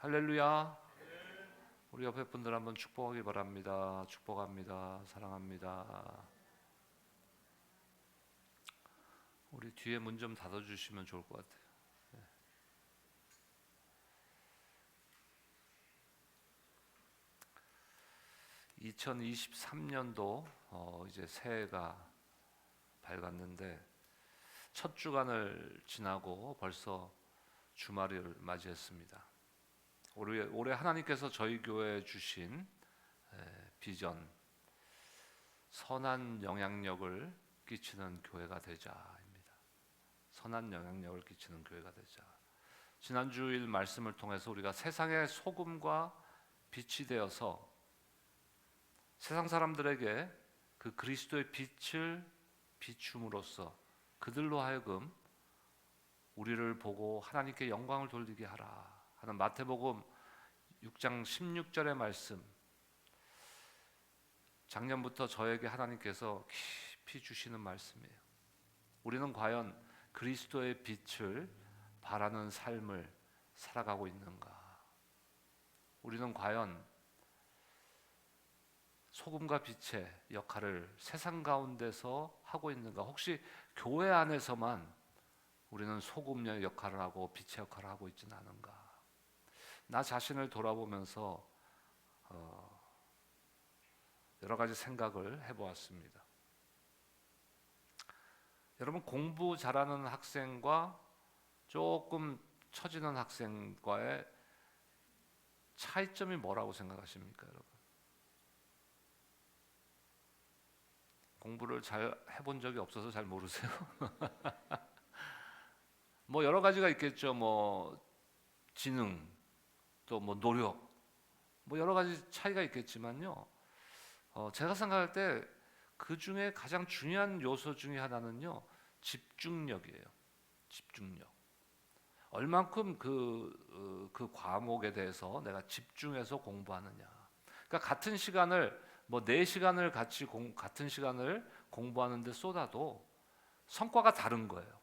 할렐루야. 우리 옆에 분들 한번 축복하기 바랍니다. 축복합니다. 사랑합니다. 우리 뒤에 문 좀 닫아주시면 좋을 것 같아요. 2023년도 이제 새해가 밝았는데 첫 주간을 지나고 벌써 주말을 맞이했습니다. 올해 하나님께서 저희 교회에 주신 비전, 선한 영향력을 끼치는 교회가 되자입니다. 선한 영향력을 끼치는 교회가 되자. 지난주일 말씀을 통해서 우리가 세상의 소금과 빛이 되어서 세상 사람들에게 그 그리스도의 빛을 비춤으로써 그들로 하여금 우리를 보고 하나님께 영광을 돌리게 하라 하는 마태복음 6장 16절의 말씀, 작년부터 저에게 하나님께서 깊이 주시는 말씀이에요. 우리는 과연 그리스도의 빛을 바라는 삶을 살아가고 있는가? 우리는 과연 소금과 빛의 역할을 세상 가운데서 하고 있는가? 혹시 교회 안에서만 우리는 소금의 역할을 하고 빛의 역할을 하고 있지는 않은가? 나 자신을 돌아보면서 여러 가지 생각을 해보았습니다. 여러분, 공부 잘하는 학생과 조금 처지는 학생과의 차이점이 뭐라고 생각하십니까, 여러분? 공부를 잘 해본 적이 없어서 잘 모르세요? 뭐 여러 가지가 있겠죠. 뭐 지능, 또 뭐 노력, 뭐 여러 가지 차이가 있겠지만요. 제가 생각할 때 그 중에 가장 중요한 요소 중에 하나는요, 집중력이에요. 집중력. 얼만큼 그 과목에 대해서 내가 집중해서 공부하느냐. 그러니까 같은 시간을 뭐 4시간을 같은 시간을 공부하는데 쏟아도 성과가 다른 거예요.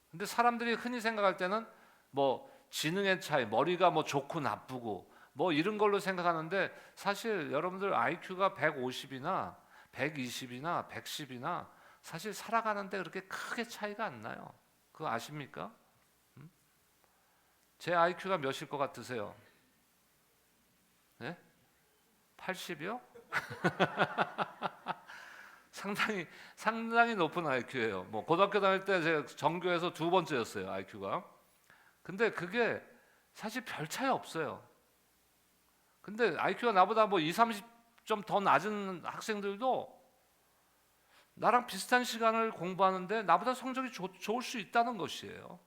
근데 사람들이 흔히 생각할 때는 뭐 지능의 차이, 머리가 뭐 좋고 나쁘고 뭐 이런 걸로 생각하는데 사실 여러분들 IQ가 150이나 120이나 110이나 사실 살아가는데 그렇게 크게 차이가 안 나요. 그거 아십니까? 제 IQ가 몇일 것 같으세요? 네? 80이요? 상당히 높은 IQ예요. 뭐 고등학교 다닐 때 제가 전교에서 2번째였어요, IQ가. 근데 그게 사실 별 차이 없어요. 근데 IQ가 나보다 뭐 2, 30점 더 낮은 학생들도 나랑 비슷한 시간을 공부하는데 나보다 성적이 좋을 수 있다는 것이에요.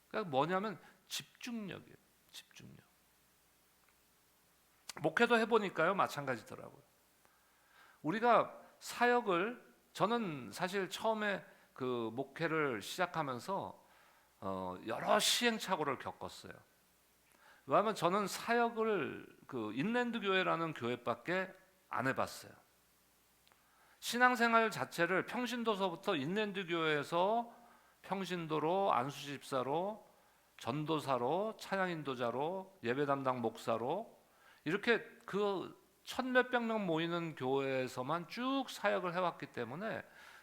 그러니까 뭐냐면 집중력이에요. 집중력. 목회도 해보니까요, 마찬가지더라고요. 우리가 사역을, 저는 사실 처음에 그 목회를 시작하면서 여러 시행착오를 겪었어요. 왜냐하면 저는 사역을 그 인랜드 교회라는 교회밖에 안 해봤어요. 신앙생활 자체를 평신도서부터 인랜드 교회에서 평신도로, 안수집사로, 전도사로, 찬양인도자로, 예배담당 목사로 이렇게 그 1,000몇백 명 모이는 교회에서만 쭉 사역을 해왔기 때문에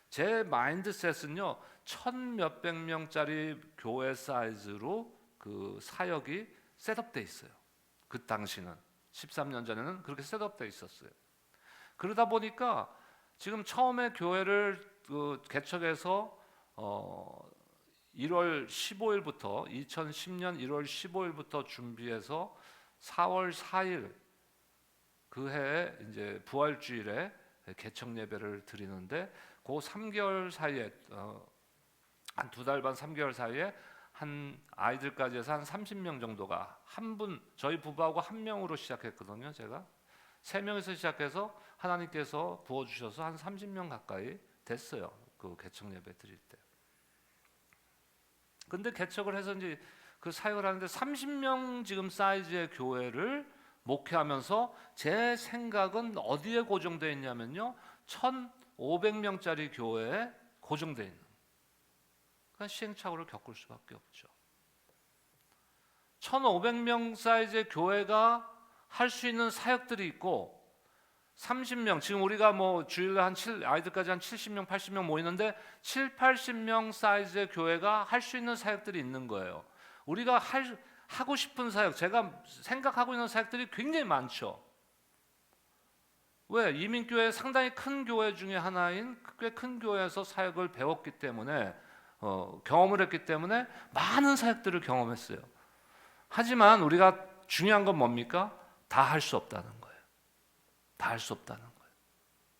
제 마인드셋은요, 1,000몇백 명짜리 교회 사이즈로 그 사역이 셋업돼 있어요. 그 당시는 13년 전에는 그렇게 셋업돼 있었어요. 그러다 보니까 지금 처음에 교회를 개척해서 1월 15일부터 2010년 1월 15일부터 준비해서 4월 4일 그 해에 이제 부활주일에 개척 예배를 드리는데 그 3개월 사이에 한 2달 반 3개월 사이에 한 아이들까지 해서 한 30명 정도가 한 분, 저희 부부하고 한 명으로 시작했거든요. 제가 3명에서 시작해서 하나님께서 부어주셔서 한 30명 가까이 됐어요. 그 개척 예배 드릴 때. 근데 개척을 해서 이제 그 사역을 하는데 30명 지금 사이즈의 교회를 목회하면서 제 생각은 어디에 고정되어 있냐면요, 1,500명짜리 교회에 고정되어 있는, 그러니까 시행착오를 겪을 수밖에 없죠. 1,500명 사이즈의 교회가 할 수 있는 사역들이 있고 30명, 지금 우리가 뭐 주일날 아이들까지 한 70명, 80명 모이는데 7, 80명 사이즈의 교회가 할 수 있는 사역들이 있는 거예요. 우리가 하고 싶은 사역, 제가 생각하고 있는 사역들이 굉장히 많죠. 왜? 이민교회 상당히 큰 교회 중에 하나인 꽤 큰 교회에서 사역을 배웠기 때문에 경험을 했기 때문에 많은 사역들을 경험했어요. 하지만 우리가 중요한 건 뭡니까? 다 할 수 없다는 거예요. 다 할 수 없다는 거예요.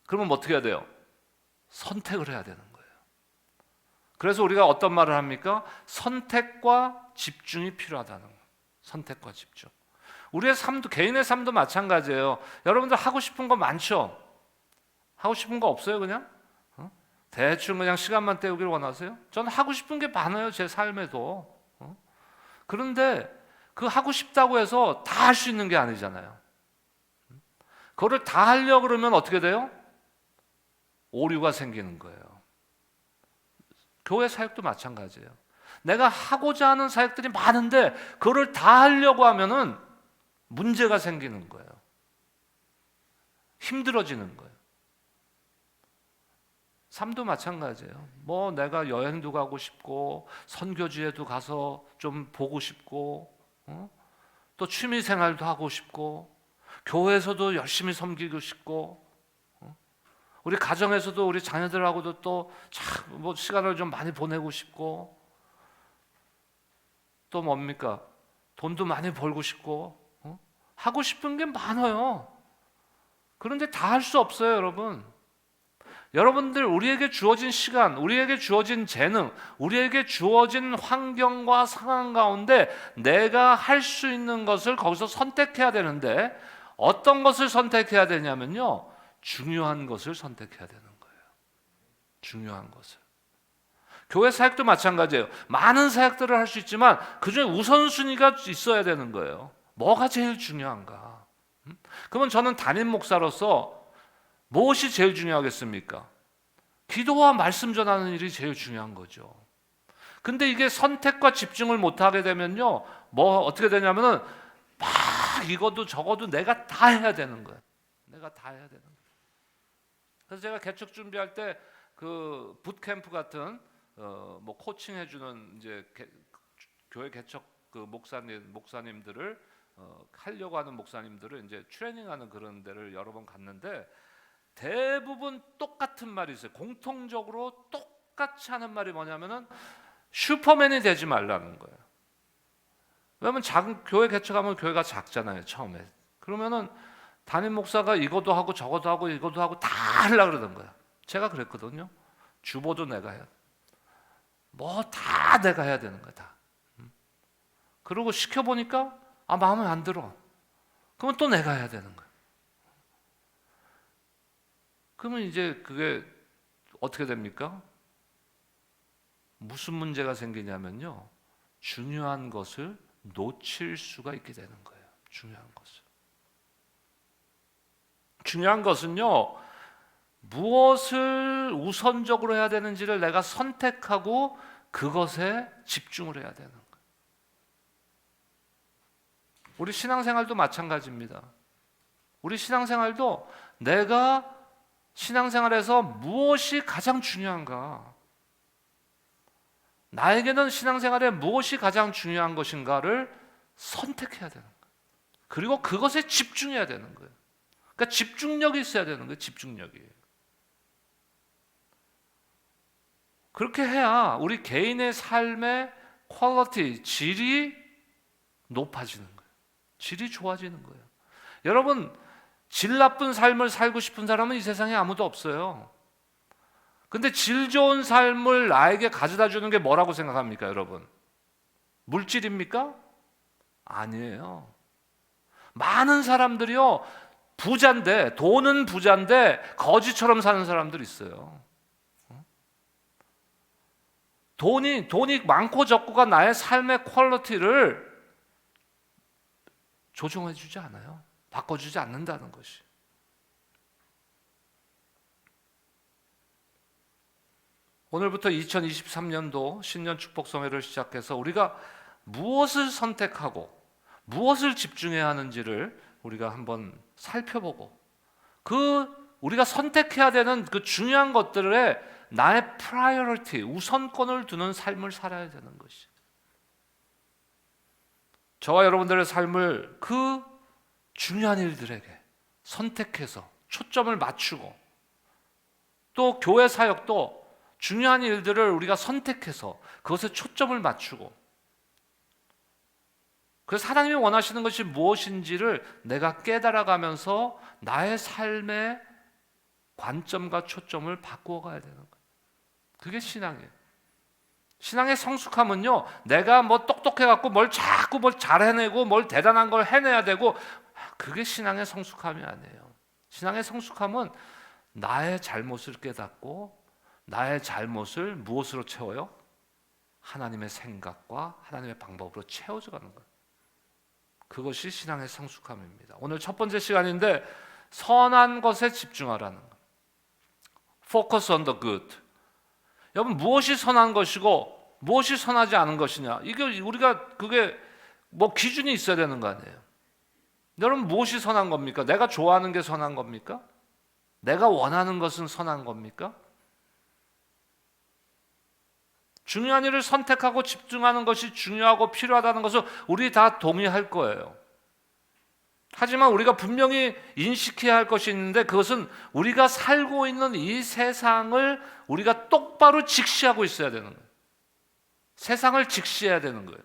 그러면 어떻게 해야 돼요? 선택을 해야 되는 거예요. 그래서 우리가 어떤 말을 합니까? 선택과 집중이 필요하다는 거예요. 선택과 집중. 우리의 삶도, 개인의 삶도 마찬가지예요. 여러분들 하고 싶은 거 많죠? 하고 싶은 거 없어요 그냥? 대충 그냥 시간만 때우기를 원하세요? 저는 하고 싶은 게 많아요 제 삶에도. 그런데 그 하고 싶다고 해서 다 할 수 있는 게 아니잖아요. 그거를 다 하려고 그러면 어떻게 돼요? 오류가 생기는 거예요. 교회 사역도 마찬가지예요. 내가 하고자 하는 사역들이 많은데 그거를 다 하려고 하면은 문제가 생기는 거예요. 힘들어지는 거예요. 삶도 마찬가지예요. 뭐 내가 여행도 가고 싶고 선교지에도 가서 좀 보고 싶고 또 취미 생활도 하고 싶고 교회에서도 열심히 섬기고 싶고 우리 가정에서도 우리 자녀들하고도 또 뭐 시간을 좀 많이 보내고 싶고 또 뭡니까? 돈도 많이 벌고 싶고 하고 싶은 게 많아요. 그런데 다 할 수 없어요, 여러분. 여러분들 우리에게 주어진 시간, 우리에게 주어진 재능, 우리에게 주어진 환경과 상황 가운데 내가 할 수 있는 것을 거기서 선택해야 되는데 어떤 것을 선택해야 되냐면요. 중요한 것을 선택해야 되는 거예요. 중요한 것을. 교회 사역도 마찬가지예요. 많은 사역들을 할 수 있지만 그중에 우선순위가 있어야 되는 거예요. 뭐가 제일 중요한가? 그러면 저는 담임 목사로서 무엇이 제일 중요하겠습니까? 기도와 말씀 전하는 일이 제일 중요한 거죠. 근데 이게 선택과 집중을 못하게 되면요, 뭐 어떻게 되냐면은 막 이것도 저것도 내가 다 해야 되는 거예요. 내가 다 해야 되는 거예요. 그래서 제가 개척 준비할 때 그 붓캠프 같은 뭐 코칭해 주는 이제 교회 개척 그 목사님들을 하려고 하는 목사님들을 이제 트레이닝하는 그런 데를 여러 번 갔는데 대부분 똑같은 말이 있어요. 공통적으로 똑같이 하는 말이 뭐냐면은 슈퍼맨이 되지 말라는 거예요. 왜냐면 작은 교회 개척하면 교회가 작잖아요, 처음에. 그러면은 담임 목사가 이것도 하고 저것도 하고 이것도 하고 다 하려고 그러던 거야. 제가 그랬거든요. 주보도 내가 해야 돼. 뭐 다 내가 해야 되는 거야, 다. 그리고 시켜보니까 마음에 안 들어. 그러면 또 내가 해야 되는 거야. 그러면 이제 그게 어떻게 됩니까? 무슨 문제가 생기냐면요. 중요한 것을 놓칠 수가 있게 되는 거예요. 중요한 것을. 중요한 것은요. 무엇을 우선적으로 해야 되는지를 내가 선택하고 그것에 집중을 해야 되는 거예요. 우리 신앙생활도 마찬가지입니다. 우리 신앙생활도 내가 신앙생활에서 무엇이 가장 중요한가? 나에게는 신앙생활에 무엇이 가장 중요한 것인가를 선택해야 되는 거예요. 그리고 그것에 집중해야 되는 거예요. 그러니까 집중력이 있어야 되는 거예요. 집중력이. 그렇게 해야 우리 개인의 삶의 퀄리티, 질이 높아지는 거예요. 질이 좋아지는 거예요. 여러분, 질 나쁜 삶을 살고 싶은 사람은 이 세상에 아무도 없어요. 근데 질 좋은 삶을 나에게 가져다 주는 게 뭐라고 생각합니까, 여러분? 물질입니까? 아니에요. 많은 사람들이요, 부자인데, 돈은 부자인데 거지처럼 사는 사람들이 있어요. 돈이 많고 적고가 나의 삶의 퀄리티를 조정해 주지 않아요. 바꿔주지 않는다는 것이. 오늘부터 2023년도 신년 축복성회를 시작해서 우리가 무엇을 선택하고 무엇을 집중해야 하는지를 우리가 한번 살펴보고 우리가 선택해야 되는 그 중요한 것들에 나의 프라이어리티, 우선권을 두는 삶을 살아야 되는 것이. 저와 여러분들의 삶을 그 중요한 일들에게 선택해서 초점을 맞추고, 또 교회 사역도 중요한 일들을 우리가 선택해서 그것에 초점을 맞추고, 그래서 하나님이 원하시는 것이 무엇인지를 내가 깨달아가면서 나의 삶의 관점과 초점을 바꾸어 가야 되는 거예요. 그게 신앙이에요. 신앙의 성숙함은요, 내가 뭐 똑똑해갖고 자꾸 뭘 잘해내고 뭘 대단한 걸 해내야 되고, 그게 신앙의 성숙함이 아니에요. 신앙의 성숙함은 나의 잘못을 깨닫고 나의 잘못을 무엇으로 채워요? 하나님의 생각과 하나님의 방법으로 채워져가는 거예요. 그것이 신앙의 성숙함입니다. 오늘 첫 번째 시간인데, 선한 것에 집중하라는 거예요. Focus on the good. 여러분, 무엇이 선한 것이고 무엇이 선하지 않은 것이냐, 이게 우리가 그게 뭐 기준이 있어야 되는 거 아니에요. 여러분, 무엇이 선한 겁니까? 내가 좋아하는 게 선한 겁니까? 내가 원하는 것은 선한 겁니까? 중요한 일을 선택하고 집중하는 것이 중요하고 필요하다는 것을 우리 다 동의할 거예요. 하지만 우리가 분명히 인식해야 할 것이 있는데, 그것은 우리가 살고 있는 이 세상을 우리가 똑바로 직시하고 있어야 되는 거예요. 세상을 직시해야 되는 거예요.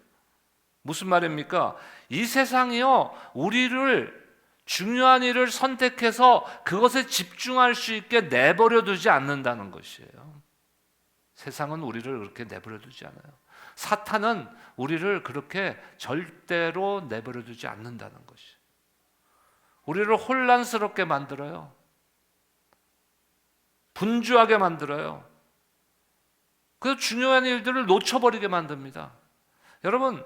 무슨 말입니까? 이 세상이요, 우리를 중요한 일을 선택해서 그것에 집중할 수 있게 내버려 두지 않는다는 것이에요. 세상은 우리를 그렇게 내버려 두지 않아요. 사탄은 우리를 그렇게 절대로 내버려 두지 않는다는 것이에요. 우리를 혼란스럽게 만들어요. 분주하게 만들어요. 그래서 중요한 일들을 놓쳐버리게 만듭니다. 여러분,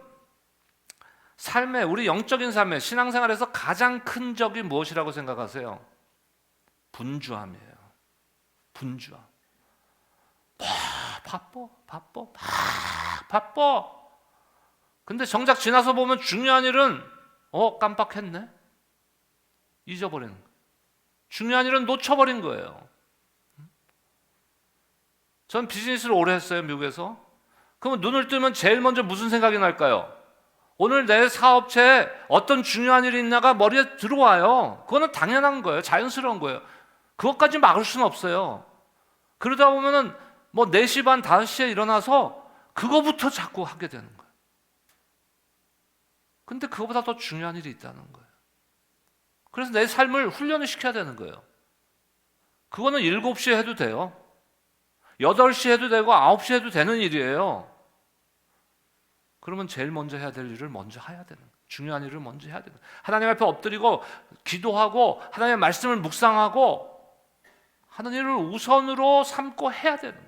우리 영적인 삶에, 신앙생활에서 가장 큰 적이 무엇이라고 생각하세요? 분주함이에요. 분주함. 바빠. 근데 정작 지나서 보면 중요한 일은 깜빡했네, 잊어버리는 거예요. 중요한 일은 놓쳐버린 거예요. 전 비즈니스를 오래 했어요, 미국에서. 그러면 눈을 뜨면 제일 먼저 무슨 생각이 날까요? 오늘 내 사업체에 어떤 중요한 일이 있나가 머리에 들어와요. 그거는 당연한 거예요. 자연스러운 거예요. 그것까지 막을 수는 없어요. 그러다 보면은 4시 반, 5시에 일어나서 그거부터 자꾸 하게 되는 거예요. 근데 그거보다 더 중요한 일이 있다는 거예요. 그래서 내 삶을 훈련을 시켜야 되는 거예요. 그거는 7시에 해도 돼요. 8시에 해도 되고 9시에 해도 되는 일이에요. 그러면 제일 먼저 해야 될 일을 먼저 해야 되는 거예요. 중요한 일을 먼저 해야 되는 거예요. 하나님 앞에 엎드리고 기도하고 하나님의 말씀을 묵상하고 하는 일을 우선으로 삼고 해야 되는 거예요.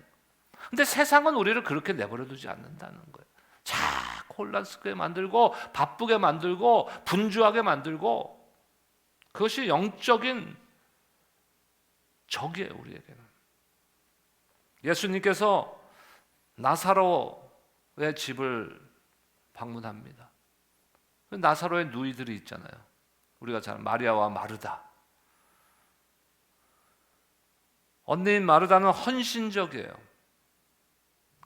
근데 세상은 우리를 그렇게 내버려 두지 않는다는 거예요. 자꾸 혼란스럽게 만들고 바쁘게 만들고 분주하게 만들고, 그것이 영적인 적이에요, 우리에게는. 예수님께서 나사로의 집을 방문합니다. 나사로의 누이들이 있잖아요. 우리가 잘 마리아와 마르다. 언니인 마르다는 헌신적이에요.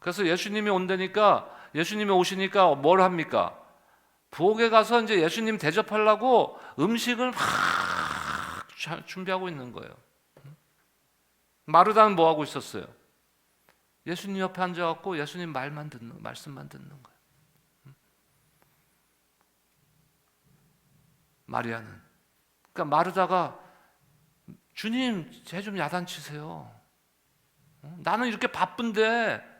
그래서 예수님이 오시니까 뭘 합니까? 부엌에 가서 이제 예수님 대접하려고 음식을 막 준비하고 있는 거예요. 마르다는 뭐 하고 있었어요? 예수님 옆에 앉아갖고 예수님 말씀만 듣는 거예요. 마리아는, 그러니까 마르다가 주님, 쟤 좀 야단치세요. 나는 이렇게 바쁜데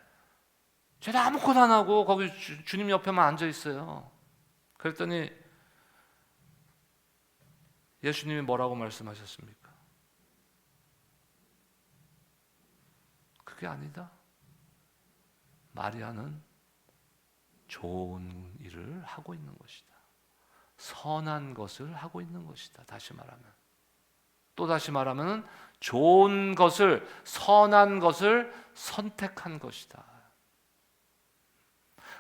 쟤는 아무것도 안 하고 거기 주님 옆에만 앉아 있어요. 그랬더니 예수님이 뭐라고 말씀하셨습니까? 그게 아니다. 마리아는 좋은 일을 하고 있는 것이다. 선한 것을 하고 있는 것이다. 또다시 말하면 좋은 것을, 선한 것을 선택한 것이다.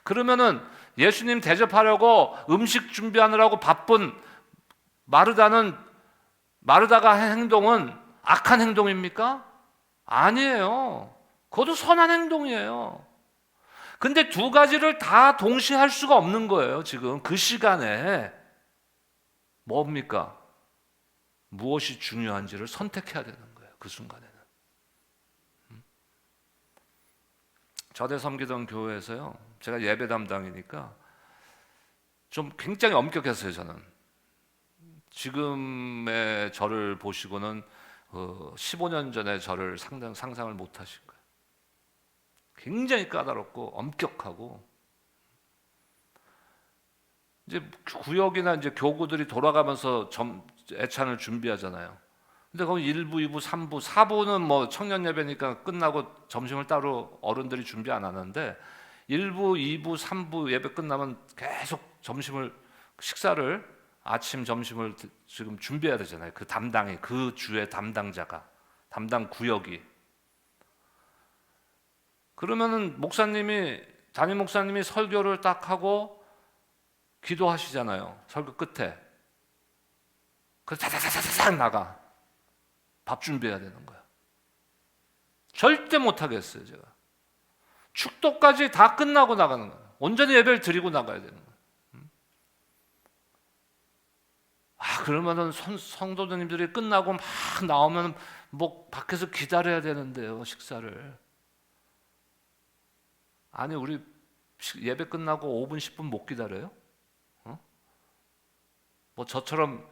그러면은 예수님 대접하려고 음식 준비하느라고 바쁜 마르다가 한 행동은 악한 행동입니까? 아니에요. 그것도 선한 행동이에요. 근데 두 가지를 다 동시에 할 수가 없는 거예요. 지금 그 시간에 뭡니까? 무엇이 중요한지를 선택해야 되는 거예요. 그 순간에는. 저대 섬기던 교회에서요, 제가 예배 담당이니까 좀 굉장히 엄격했어요. 저는 지금의 저를 보시고는 15년 전에 저를 상상을 못 하실 거예요. 굉장히 까다롭고 엄격하고, 이제 구역이나 이제 교구들이 돌아가면서 애찬을 준비하잖아요. 근데 거기 1부, 2부, 3부, 4부는 뭐 청년 예배니까 끝나고 점심을 따로 어른들이 준비 안 하는데 1부, 2부, 3부 예배 끝나면 계속 식사를 아침 점심을 지금 준비해야 되잖아요. 그 담당이, 그 주의 담당자가, 담당 구역이. 그러면은 담임 목사님이 설교를 딱 하고 기도하시잖아요. 설교 끝에. 그래서 다다다다닥 나가. 밥 준비해야 되는 거야. 절대 못 하겠어요, 제가. 축도까지 다 끝나고 나가는 거예요. 온전히 예배를 드리고 나가야 되는 거예요. 그러면은 성도님들이 끝나고 막 나오면 뭐 밖에서 기다려야 되는데요, 식사를. 아니, 우리 예배 끝나고 5분, 10분 못 기다려요? 뭐 저처럼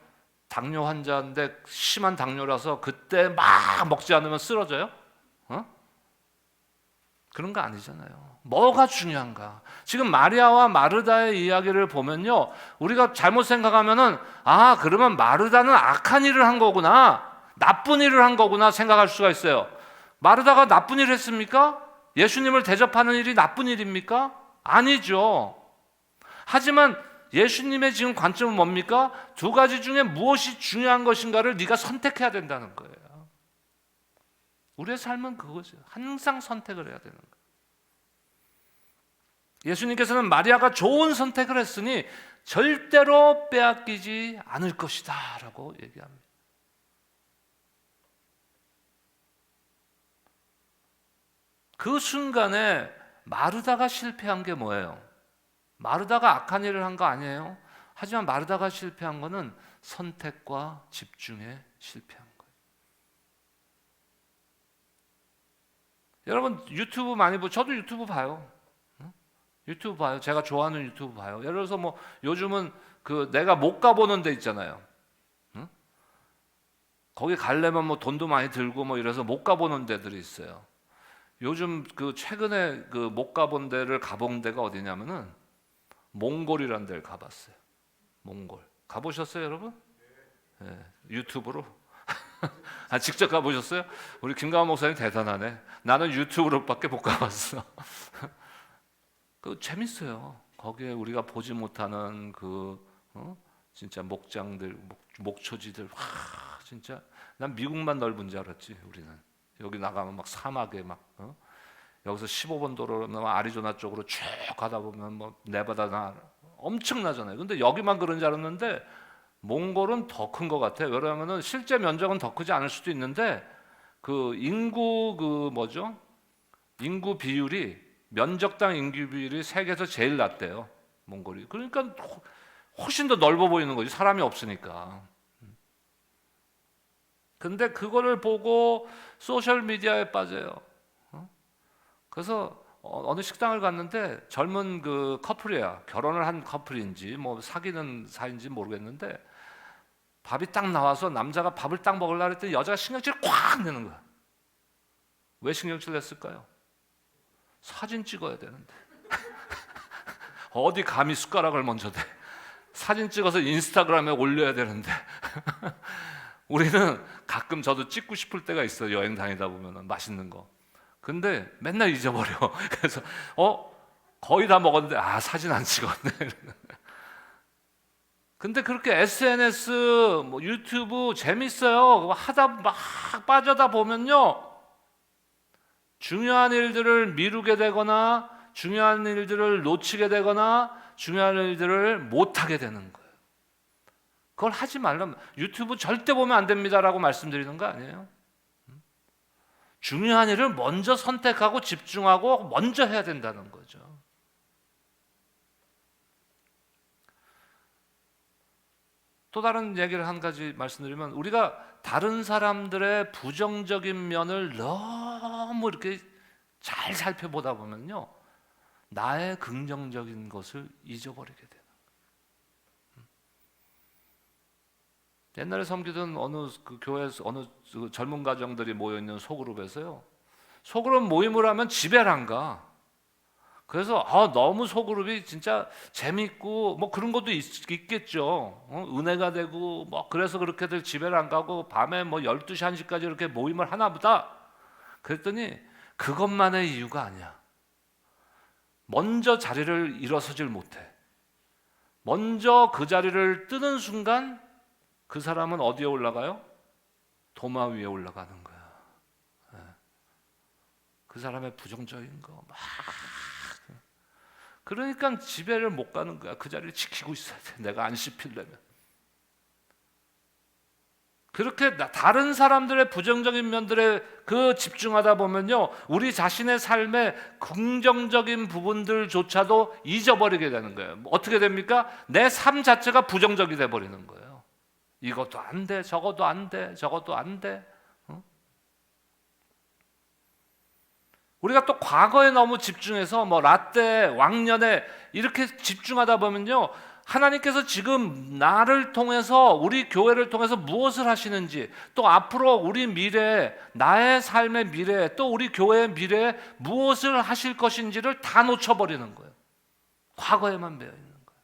당뇨 환자인데 심한 당뇨라서 그때 막 먹지 않으면 쓰러져요? 그런 거 아니잖아요. 뭐가 중요한가? 지금 마리아와 마르다의 이야기를 보면요, 우리가 잘못 생각하면은 그러면 마르다는 악한 일을 한 거구나, 나쁜 일을 한 거구나 생각할 수가 있어요. 마르다가 나쁜 일을 했습니까? 예수님을 대접하는 일이 나쁜 일입니까? 아니죠. 하지만 예수님의 지금 관점은 뭡니까? 두 가지 중에 무엇이 중요한 것인가를 네가 선택해야 된다는 거예요. 우리의 삶은 그거죠. 항상 선택을 해야 되는 거예요. 예수님께서는 마리아가 좋은 선택을 했으니 절대로 빼앗기지 않을 것이다 라고 얘기합니다. 그 순간에 마르다가 실패한 게 뭐예요? 마르다가 악한 일을 한 거 아니에요. 하지만 마르다가 실패한 거는 선택과 집중에 실패한 거예요. 여러분 유튜브 많이 저도 유튜브 봐요. 유튜브 봐요. 제가 좋아하는 유튜브 봐요. 예를 들어서 뭐 요즘은 그 내가 못 가보는 데 있잖아요. 거기 가려면 뭐 돈도 많이 들고 뭐 이래서 못 가보는 데들이 있어요. 요즘 그 최근에 그 못 가본 데를 가본 데가 어디냐면은 몽골이라는 데를 가봤어요. 몽골. 가보셨어요, 여러분? 네, 유튜브로? 직접 가보셨어요? 우리 김가원 목사님 대단하네. 나는 유튜브로밖에 못 가봤어. 그 재밌어요. 거기에 우리가 보지 못하는 진짜 목장들, 목초지들, 진짜 난 미국만 넓은 줄 알았지. 우리는 여기 나가면 막 사막에 막 여기서 15번 도로로 아리조나 쪽으로 쭉 가다 보면 뭐 네바다나 엄청나잖아요. 근데 여기만 그런 줄 알았는데 몽골은 더 큰 것 같아요. 왜냐하면은 실제 면적은 더 크지 않을 수도 있는데 그 인구 비율이 면적당 인구 비율이 세계에서 제일 낮대요. 몽골이. 그러니까 훨씬 더 넓어 보이는 거지. 사람이 없으니까. 근데 그거를 보고 소셜 미디어에 빠져요. 그래서 어느 식당을 갔는데 젊은 그 커플이야. 결혼을 한 커플인지 뭐 사귀는 사이인지 모르겠는데 밥이 딱 나와서 남자가 밥을 딱 먹으려고 했더니 여자가 신경질을 꽉 내는 거야. 왜 신경질 냈을까요? 사진 찍어야 되는데 어디 감히 숟가락을 먼저 대. 사진 찍어서 인스타그램에 올려야 되는데 우리는 가끔 저도 찍고 싶을 때가 있어요. 여행 다니다 보면 맛있는 거. 근데 맨날 잊어버려. 그래서 거의 다 먹었는데 사진 안 찍었네. 근데 그렇게 SNS, 뭐 유튜브 재밌어요. 하다 막 빠져다 보면요, 중요한 일들을 미루게 되거나 중요한 일들을 놓치게 되거나 중요한 일들을 못하게 되는 거예요. 그걸 하지 말라면 유튜브 절대 보면 안 됩니다라고 말씀드리는 거 아니에요? 중요한 일을 먼저 선택하고 집중하고 먼저 해야 된다는 거죠. 또 다른 얘기를 한 가지 말씀드리면, 우리가 다른 사람들의 부정적인 면을 너무 이렇게 잘 살펴보다 보면요, 나의 긍정적인 것을 잊어버리게 돼요. 옛날에 섬기던 어느 그 교회에서 어느 그 젊은 가정들이 모여 있는 소그룹에서요, 소그룹 모임을 하면 집에 안 가. 그래서 너무 소그룹이 진짜 재밌고 뭐 그런 것도 있겠죠. 은혜가 되고 뭐 그래서 그렇게들 집에를 안 가고 밤에 뭐 12시 1시까지 이렇게 모임을 하나 보다. 그랬더니 그것만의 이유가 아니야. 먼저 자리를 일어서질 못해. 먼저 그 자리를 뜨는 순간 그 사람은 어디에 올라가요? 도마 위에 올라가는 거야. 그 사람의 부정적인 거 막. 그러니까 집에를 못 가는 거야. 그 자리를 지키고 있어야 돼. 내가 안 씹히려면. 그렇게 다른 사람들의 부정적인 면들에 그 집중하다 보면요, 우리 자신의 삶의 긍정적인 부분들조차도 잊어버리게 되는 거예요. 어떻게 됩니까? 내 삶 자체가 부정적이 돼 버리는 거예요. 이것도 안 돼, 저것도 안 돼, 저것도 안 돼. 우리가 또 과거에 너무 집중해서 뭐 라떼, 왕년에 이렇게 집중하다 보면요, 하나님께서 지금 나를 통해서, 우리 교회를 통해서 무엇을 하시는지, 또 앞으로 우리 미래, 나의 삶의 미래, 또 우리 교회의 미래에 무엇을 하실 것인지를 다 놓쳐버리는 거예요. 과거에만 매여 있는 거예요.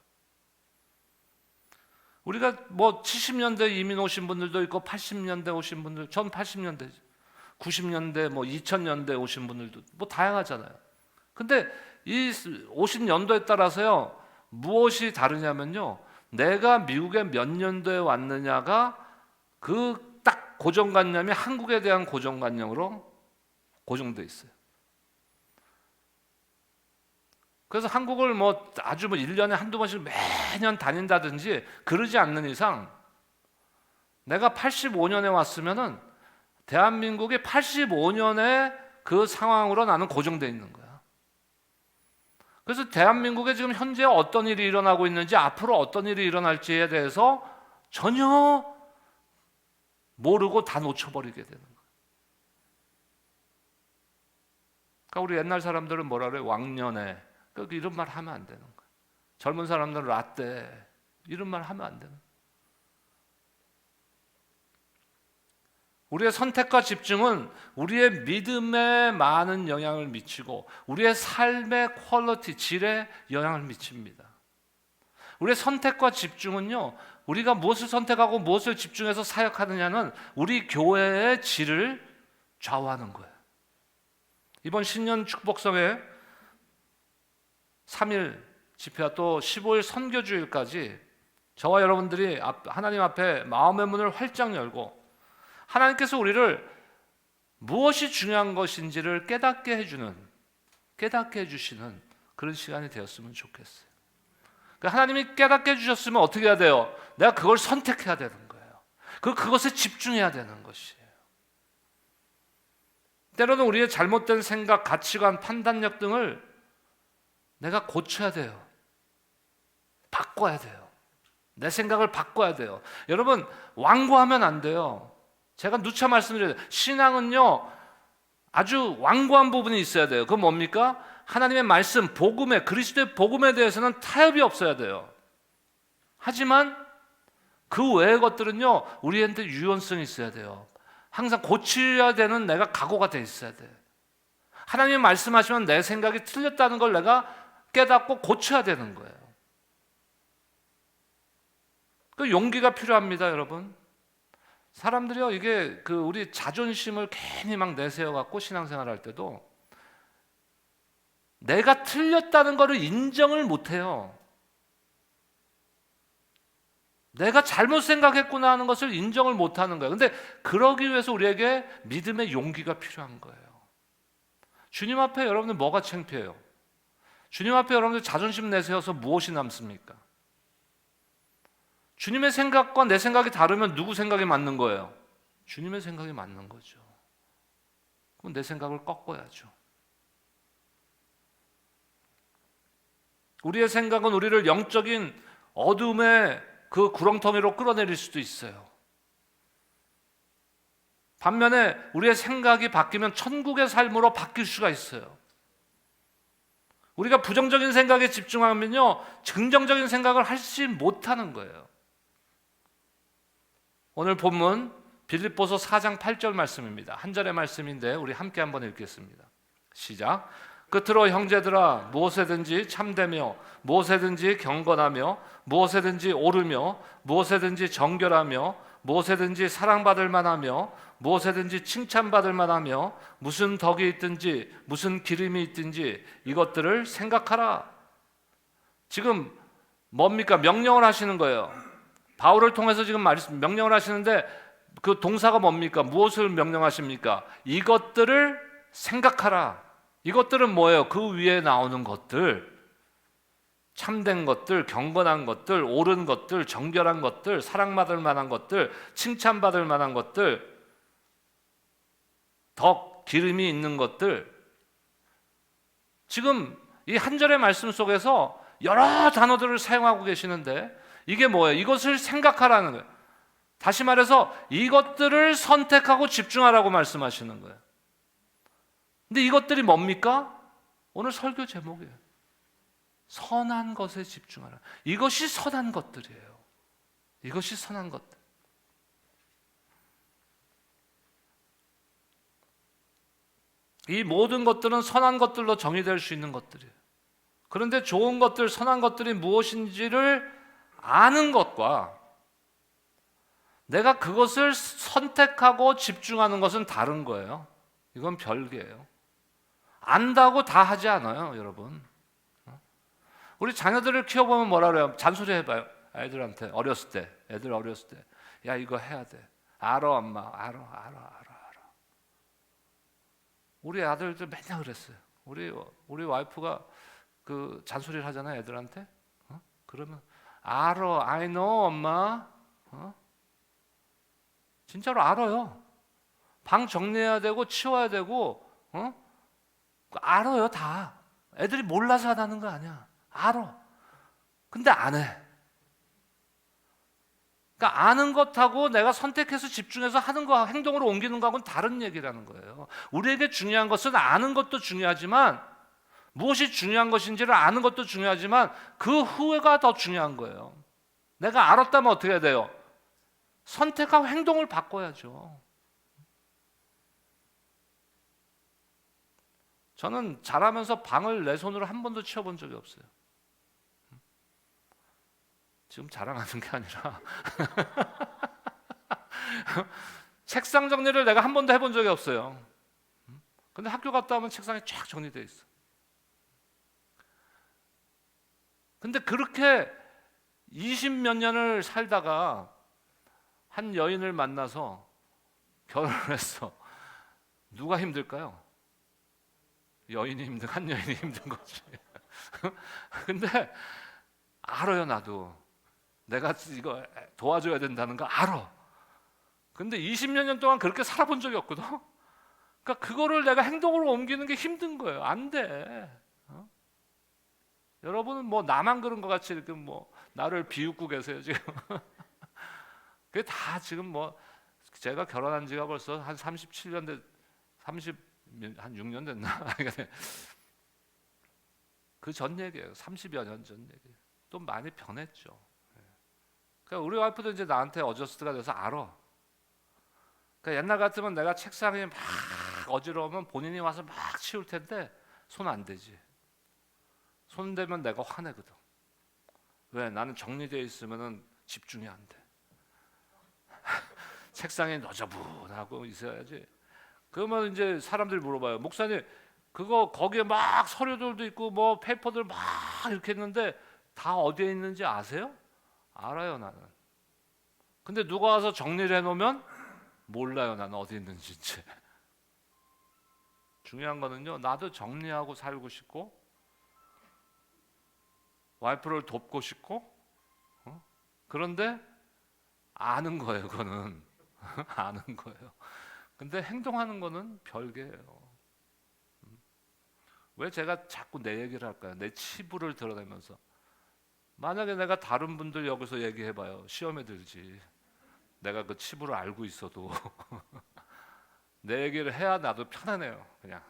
우리가 뭐 70년대 이민 오신 분들도 있고 80년대 오신 분들, 전 80년대, 90년대, 뭐 2000년대 오신 분들도 뭐 다양하잖아요. 근데 이 오신 연도에 따라서요, 무엇이 다르냐면요, 내가 미국에 몇 년도에 왔느냐가 그 딱 고정관념이 한국에 대한 고정관념으로 고정돼 있어요. 그래서 한국을 뭐 아주 뭐 1년에 한두 번씩 매년 다닌다든지 그러지 않는 이상, 내가 85년에 왔으면은 대한민국이 85년에 그 상황으로 나는 고정되어 있는 거야. 그래서 대한민국에 지금 현재 어떤 일이 일어나고 있는지, 앞으로 어떤 일이 일어날지에 대해서 전혀 모르고 다 놓쳐버리게 되는 거야. 그러니까 우리 옛날 사람들은 뭐라 그래? 왕년에. 이런 말 하면 안 되는 거야. 젊은 사람들은 라떼. 이런 말 하면 안 되는 거야. 우리의 선택과 집중은 우리의 믿음에 많은 영향을 미치고 우리의 삶의 퀄리티, 질에 영향을 미칩니다. 우리의 선택과 집중은요, 우리가 무엇을 선택하고 무엇을 집중해서 사역하느냐는 우리 교회의 질을 좌우하는 거예요. 이번 신년 축복성회 3일 집회와 또 15일 선교주일까지 저와 여러분들이 하나님 앞에 마음의 문을 활짝 열고 하나님께서 우리를 무엇이 중요한 것인지를 깨닫게 해주시는 그런 시간이 되었으면 좋겠어요. 그러니까 하나님이 깨닫게 해주셨으면 어떻게 해야 돼요? 내가 그걸 선택해야 되는 거예요. 그것에 집중해야 되는 것이에요. 때로는 우리의 잘못된 생각, 가치관, 판단력 등을 내가 고쳐야 돼요. 바꿔야 돼요. 내 생각을 바꿔야 돼요. 여러분, 완고하면 안 돼요. 제가 누차 말씀드려요. 신앙은요, 아주 완고한 부분이 있어야 돼요. 그건 뭡니까? 하나님의 말씀, 복음에, 그리스도의 복음에 대해서는 타협이 없어야 돼요. 하지만 그 외의 것들은요, 우리한테 유연성이 있어야 돼요. 항상 고쳐야 되는 내가 각오가 돼 있어야 돼요. 하나님이 말씀하시면 내 생각이 틀렸다는 걸 내가 깨닫고 고쳐야 되는 거예요. 그 용기가 필요합니다, 여러분. 사람들이요, 이게 우리 자존심을 괜히 막 내세워 갖고 신앙생활 할 때도 내가 틀렸다는 것을 인정을 못 해요. 내가 잘못 생각했구나 하는 것을 인정을 못 하는 거예요. 근데 그러기 위해서 우리에게 믿음의 용기가 필요한 거예요. 주님 앞에 여러분들 뭐가 창피해요? 주님 앞에 여러분들 자존심 내세워서 무엇이 남습니까? 주님의 생각과 내 생각이 다르면 누구 생각이 맞는 거예요? 주님의 생각이 맞는 거죠. 그럼 내 생각을 꺾어야죠. 우리의 생각은 우리를 영적인 어둠의 그 구렁텅이로 끌어내릴 수도 있어요. 반면에 우리의 생각이 바뀌면 천국의 삶으로 바뀔 수가 있어요. 우리가 부정적인 생각에 집중하면요, 긍정적인 생각을 하지 못하는 거예요. 오늘 본문 빌립보서 4장 8절 말씀입니다. 한 절의 말씀인데 우리 함께 한번 읽겠습니다. 시작. 끝으로 형제들아, 무엇에든지 참되며 무엇에든지 경건하며 무엇에든지 옳으며 무엇에든지 정결하며 무엇에든지 사랑받을 만하며 무엇에든지 칭찬받을 만하며 무슨 덕이 있든지 무슨 기름이 있든지 이것들을 생각하라. 지금 뭡니까? 명령을 하시는 거예요. 바울을 통해서 지금 명령을 하시는데 그 동사가 뭡니까? 무엇을 명령하십니까? 이것들을 생각하라. 이것들은 뭐예요? 그 위에 나오는 것들, 참된 것들, 경건한 것들, 옳은 것들, 정결한 것들, 사랑받을 만한 것들, 칭찬받을 만한 것들, 덕, 기름이 있는 것들. 지금 이 한 절의 말씀 속에서 여러 단어들을 사용하고 계시는데 이게 뭐예요? 이것을 생각하라는 거예요. 다시 말해서 이것들을 선택하고 집중하라고 말씀하시는 거예요. 근데 이것들이 뭡니까? 오늘 설교 제목이에요. 선한 것에 집중하라. 이것이 선한 것들이에요. 이것이 선한 것들. 이 모든 것들은 선한 것들로 정의될 수 있는 것들이에요. 그런데 좋은 것들, 선한 것들이 무엇인지를 아는 것과 내가 그것을 선택하고 집중하는 것은 다른 거예요. 이건 별개예요. 안다고 다 하지 않아요, 여러분. 우리 자녀들을 키워보면 뭐라 그래요? 잔소리 해봐요. 애들한테 어렸을 때, 애들 어렸을 때, 야 이거 해야 돼. 알아 엄마, 알아. 우리 아들들 맨날 그랬어요. 우리 와이프가 그 잔소리를 하잖아요, 애들한테. 그러면 알아, I know 엄마. 진짜로 알아요. 방 정리해야 되고 치워야 되고, 알아요 다. 애들이 몰라서 하는 거 아니야. 알아. 근데 안 해. 그러니까 아는 것하고 내가 선택해서 집중해서 하는 거, 행동으로 옮기는 거하고는 다른 얘기라는 거예요. 우리에게 중요한 것은 아는 것도 중요하지만 무엇이 중요한 것인지를 아는 것도 중요하지만 그 후회가 더 중요한 거예요. 내가 알았다면 어떻게 해야 돼요? 선택하고 행동을 바꿔야죠. 저는 자라면서 방을 내 손으로 한 번도 치워본 적이 없어요. 지금 자랑하는 게 아니라 책상 정리를 내가 한 번도 해본 적이 없어요. 근데 학교 갔다 오면 책상이 쫙 정리되어 있어. 근데 그렇게 20몇 년을 살다가 한 여인을 만나서 결혼을 했어. 누가 힘들까요? 한 여인이 힘든 거지. 근데 알아요, 나도. 내가 이거 도와줘야 된다는 거 알아. 근데 20몇 년 동안 그렇게 살아본 적이 없거든. 그러니까 그거를 내가 행동으로 옮기는 게 힘든 거예요. 안 돼. 여러분은 뭐 나만 그런 것 같이 이렇게 뭐 나를 비웃고 계세요 지금. 그게 다 지금 뭐 제가 결혼한 지가 벌써 한 37년 한 6년 됐나? 그 전 얘기예요. 30여 년 전 얘기. 또 많이 변했죠. 그러니까 우리 와이프도 이제 나한테 어저스트가 돼서 알아. 그러니까 옛날 같으면 내가 책상에 막 어지러우면 본인이 와서 막 치울 텐데 손 안 대지. 손 대면 내가 화내거든. 왜? 나는 정리되어 있으면 집중이 안 돼. 책상에 너저분하고 있어야지. 그러면 이제 사람들이 물어봐요. 목사님, 그거 거기에 막 서류들도 있고 뭐 페이퍼들 막 이렇게 있는데 다 어디에 있는지 아세요? 알아요, 나는. 근데 누가 와서 정리를 해놓으면 몰라요, 나는 어디 있는지 이제. 중요한 거는요, 나도 정리하고 살고 싶고 와이프를 돕고 싶고, 그런데 아는 거예요. 그거는 아는 거예요. 근데 행동하는 거는 별개예요. 왜 제가 자꾸 내 얘기를 할까요? 내 치부를 드러내면서. 만약에 내가 다른 분들 여기서 얘기해봐요. 시험에 들지. 내가 그 치부를 알고 있어도 내 얘기를 해야 나도 편안해요. 그냥.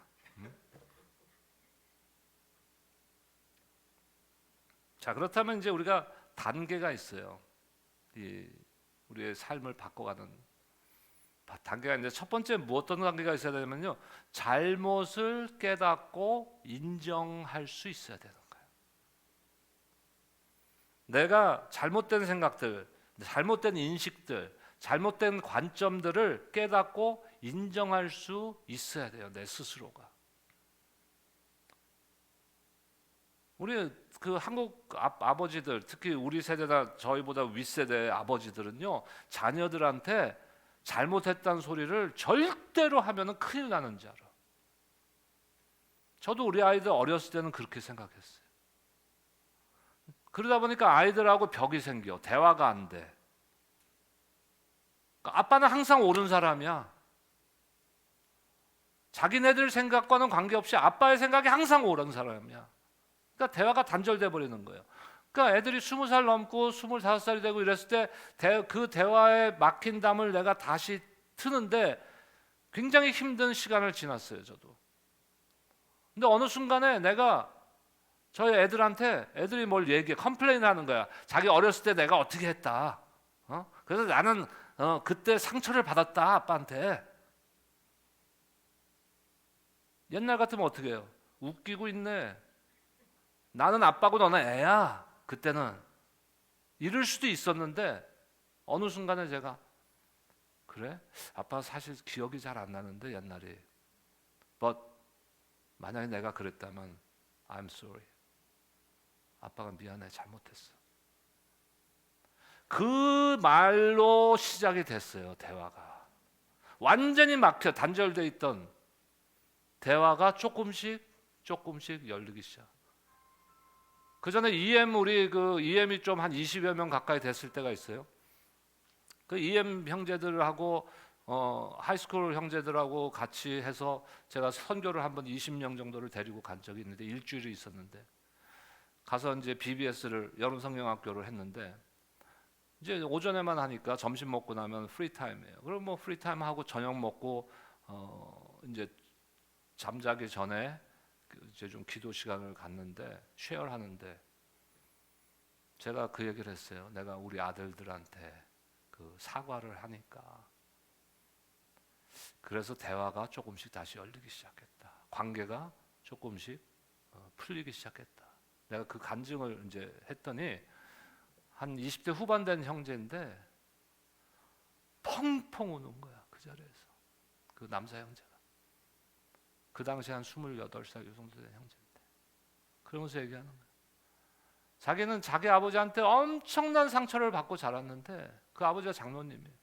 자, 그렇다면 이제 우리가 단계가 있어요. 우리의 삶을 바꿔가는 단계가 이제 첫 번째 어떤 단계가 있어야 되냐면요, 잘못을 깨닫고 인정할 수 있어야 되는 거예요. 내가 잘못된 생각들, 잘못된 인식들, 잘못된 관점들을 깨닫고 인정할 수 있어야 돼요. 내 스스로가. 우리 그 한국 아버지들, 특히 우리 세대나 저희보다 윗세대의 아버지들은요, 자녀들한테 잘못했다는 소리를 절대로 하면은 큰일 나는 줄 알아. 저도 우리 아이들 어렸을 때는 그렇게 생각했어요. 그러다 보니까 아이들하고 벽이 생겨. 대화가 안 돼. 그러니까 아빠는 항상 옳은 사람이야. 자기네들 생각과는 관계없이 아빠의 생각이 항상 옳은 사람이야. 그러니까 대화가 단절돼 버리는 거예요. 그러니까 애들이 20살 넘고 25살이 되고 이랬을 때 그 대화에 막힌 담을 내가 다시 트는데 굉장히 힘든 시간을 지났어요. 저도. 근데 어느 순간에 내가 저희 애들한테, 애들이 뭘 얘기해, 컴플레인 하는 거야. 자기 어렸을 때 내가 어떻게 했다. 그래서 나는 그때 상처를 받았다, 아빠한테. 옛날 같으면 어떻게 해요? 웃기고 있네. 나는 아빠고 너는 애야. 그때는 이럴 수도 있었는데 어느 순간에 제가, 그래? 아빠 사실 기억이 잘 안 나는데 옛날에. But 만약에 내가 그랬다면 I'm sorry. 아빠가 미안해. 잘못했어. 그 말로 시작이 됐어요. 대화가. 완전히 막혀 단절돼 있던 대화가 조금씩 열리기 시작. 그 전에 우리 그 EM이 좀 한 20여 명 가까이 됐을 때가 있어요. 그 EM 형제들하고 하이스쿨 형제들하고 같이 해서 제가 선교를 한번 20명 정도를 데리고 간 적이 있는데, 일주일이 있었는데, 가서 이제 BBS를 여름 성경학교를 했는데, 이제 오전에만 하니까 점심 먹고 나면 프리타임이에요. 그럼 뭐 프리타임 하고 저녁 먹고 이제 잠자기 전에 이제 좀 기도 시간을 갖는데, 쉐어를 하는데 제가 그 얘기를 했어요. 내가 우리 아들들한테 그 사과를 하니까 그래서 대화가 조금씩 다시 열리기 시작했다. 관계가 조금씩 풀리기 시작했다. 내가 그 간증을 이제 했더니 한 20대 후반 된 형제인데 펑펑 우는 거야. 그 자리에서. 그 남자 형제가. 그 당시에 한 28살 요 정도 된 형제인데. 그러면서 얘기하는 거야. 자기는 자기 아버지한테 엄청난 상처를 받고 자랐는데, 그 아버지가 장로님이에요.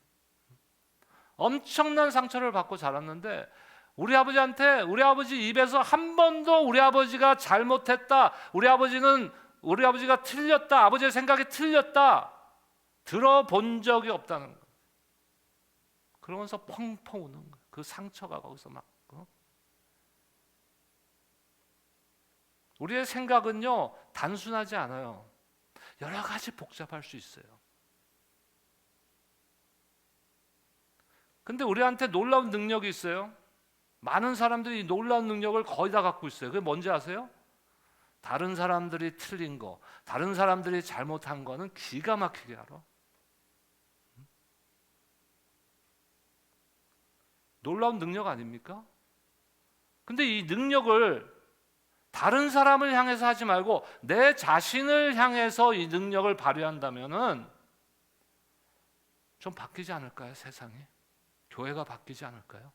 엄청난 상처를 받고 자랐는데 우리 아버지 입에서 한 번도 우리 아버지가 잘못했다, 우리 아버지가 틀렸다, 아버지의 생각이 틀렸다 들어본 적이 없다는 거예요. 그러면서 펑펑 우는 거예요. 그 상처가 거기서 막. 우리의 생각은요, 단순하지 않아요. 여러 가지 복잡할 수 있어요. 근데 우리한테 놀라운 능력이 있어요. 많은 사람들이 이 놀라운 능력을 거의 다 갖고 있어요. 그게 뭔지 아세요? 다른 사람들이 틀린 거, 다른 사람들이 잘못한 거는 기가 막히게 알아. 놀라운 능력 아닙니까? 근데 이 능력을 다른 사람을 향해서 하지 말고 내 자신을 향해서 이 능력을 발휘한다면은 좀 바뀌지 않을까요? 세상이? 교회가 바뀌지 않을까요?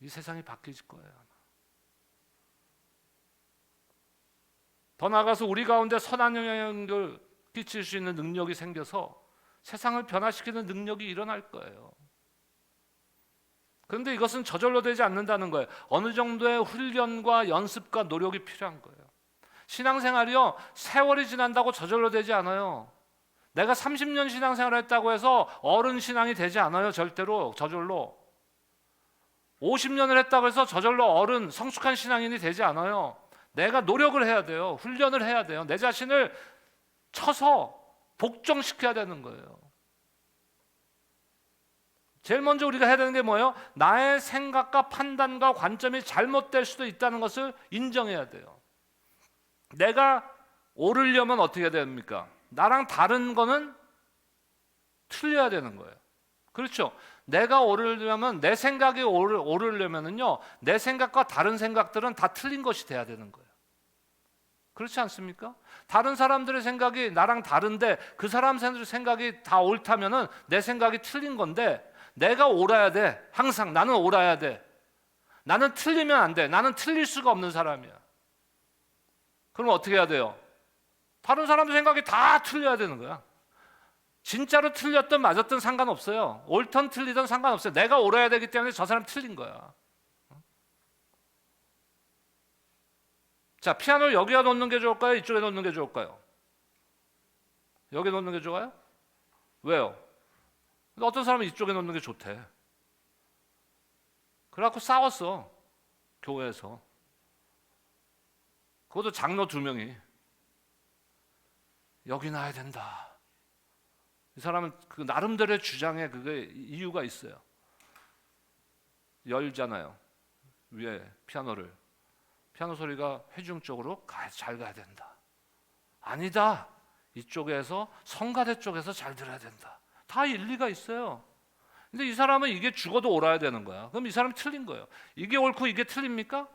이 세상이 바뀔 거예요, 아마. 더 나아가서 우리 가운데 선한 영향을 끼칠 수 있는 능력이 생겨서 세상을 변화시키는 능력이 일어날 거예요. 그런데 이것은 저절로 되지 않는다는 거예요. 어느 정도의 훈련과 연습과 노력이 필요한 거예요. 신앙생활이요, 세월이 지난다고 저절로 되지 않아요. 내가 30년 신앙생활을 했다고 해서 어른 신앙이 되지 않아요. 절대로 저절로. 50년을 했다고 해서 저절로 어른 성숙한 신앙인이 되지 않아요. 내가 노력을 해야 돼요. 훈련을 해야 돼요. 내 자신을 쳐서 복종시켜야 되는 거예요. 제일 먼저 우리가 해야 되는 게 뭐예요? 나의 생각과 판단과 관점이 잘못될 수도 있다는 것을 인정해야 돼요. 내가 오르려면 어떻게 해야 됩니까? 나랑 다른 거는 틀려야 되는 거예요. 그렇죠? 내가 오르려면, 내 생각이 오르려면은요, 내 생각과 다른 생각들은 다 틀린 것이 돼야 되는 거예요. 그렇지 않습니까? 다른 사람들의 생각이 나랑 다른데 그 사람들의 생각이 다 옳다면은 내 생각이 틀린 건데, 내가 옳아야 돼. 항상 나는 옳아야 돼. 나는 틀리면 안 돼. 나는 틀릴 수가 없는 사람이야. 그럼 어떻게 해야 돼요? 다른 사람들 생각이 다 틀려야 되는 거야. 진짜로 틀렸든 맞았든 상관없어요. 옳든 틀리든 상관없어요. 내가 옳아야 되기 때문에 저 사람 틀린 거야. 자, 피아노를 여기다 놓는 게 좋을까요? 이쪽에 놓는 게 좋을까요? 여기 놓는 게 좋아요? 왜요? 어떤 사람은 이쪽에 놓는 게 좋대. 그래갖고 싸웠어. 교회에서. 그것도 장로 2명이. 여기 놔야 된다. 이 사람은 그 나름대로의 주장에 그게 이유가 있어요. 열잖아요. 위에 피아노를. 피아노 소리가 회중 쪽으로 잘 가야 된다. 아니다. 이쪽에서 성가대 쪽에서 잘 들어야 된다. 다 일리가 있어요. 근데 이 사람은 이게 죽어도 옳아야 되는 거야. 그럼 이 사람이 틀린 거예요. 이게 옳고 이게 틀립니까?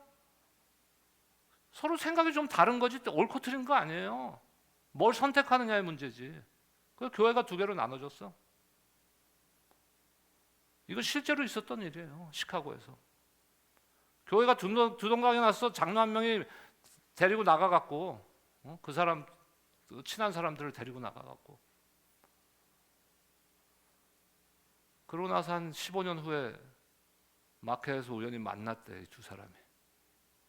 서로 생각이 좀 다른 거지 옳고 틀린 거 아니에요. 뭘 선택하느냐의 문제지. 그래서 교회가 2개로 나눠졌어. 이건 실제로 있었던 일이에요. 시카고에서. 교회가 두동강에 나서 장로 1명이 데리고 나가갖고 그 사람 친한 사람들을 데리고 나가갖고 그러고 나서 한 15년 후에 마켓에서 우연히 만났대. 이 2사람이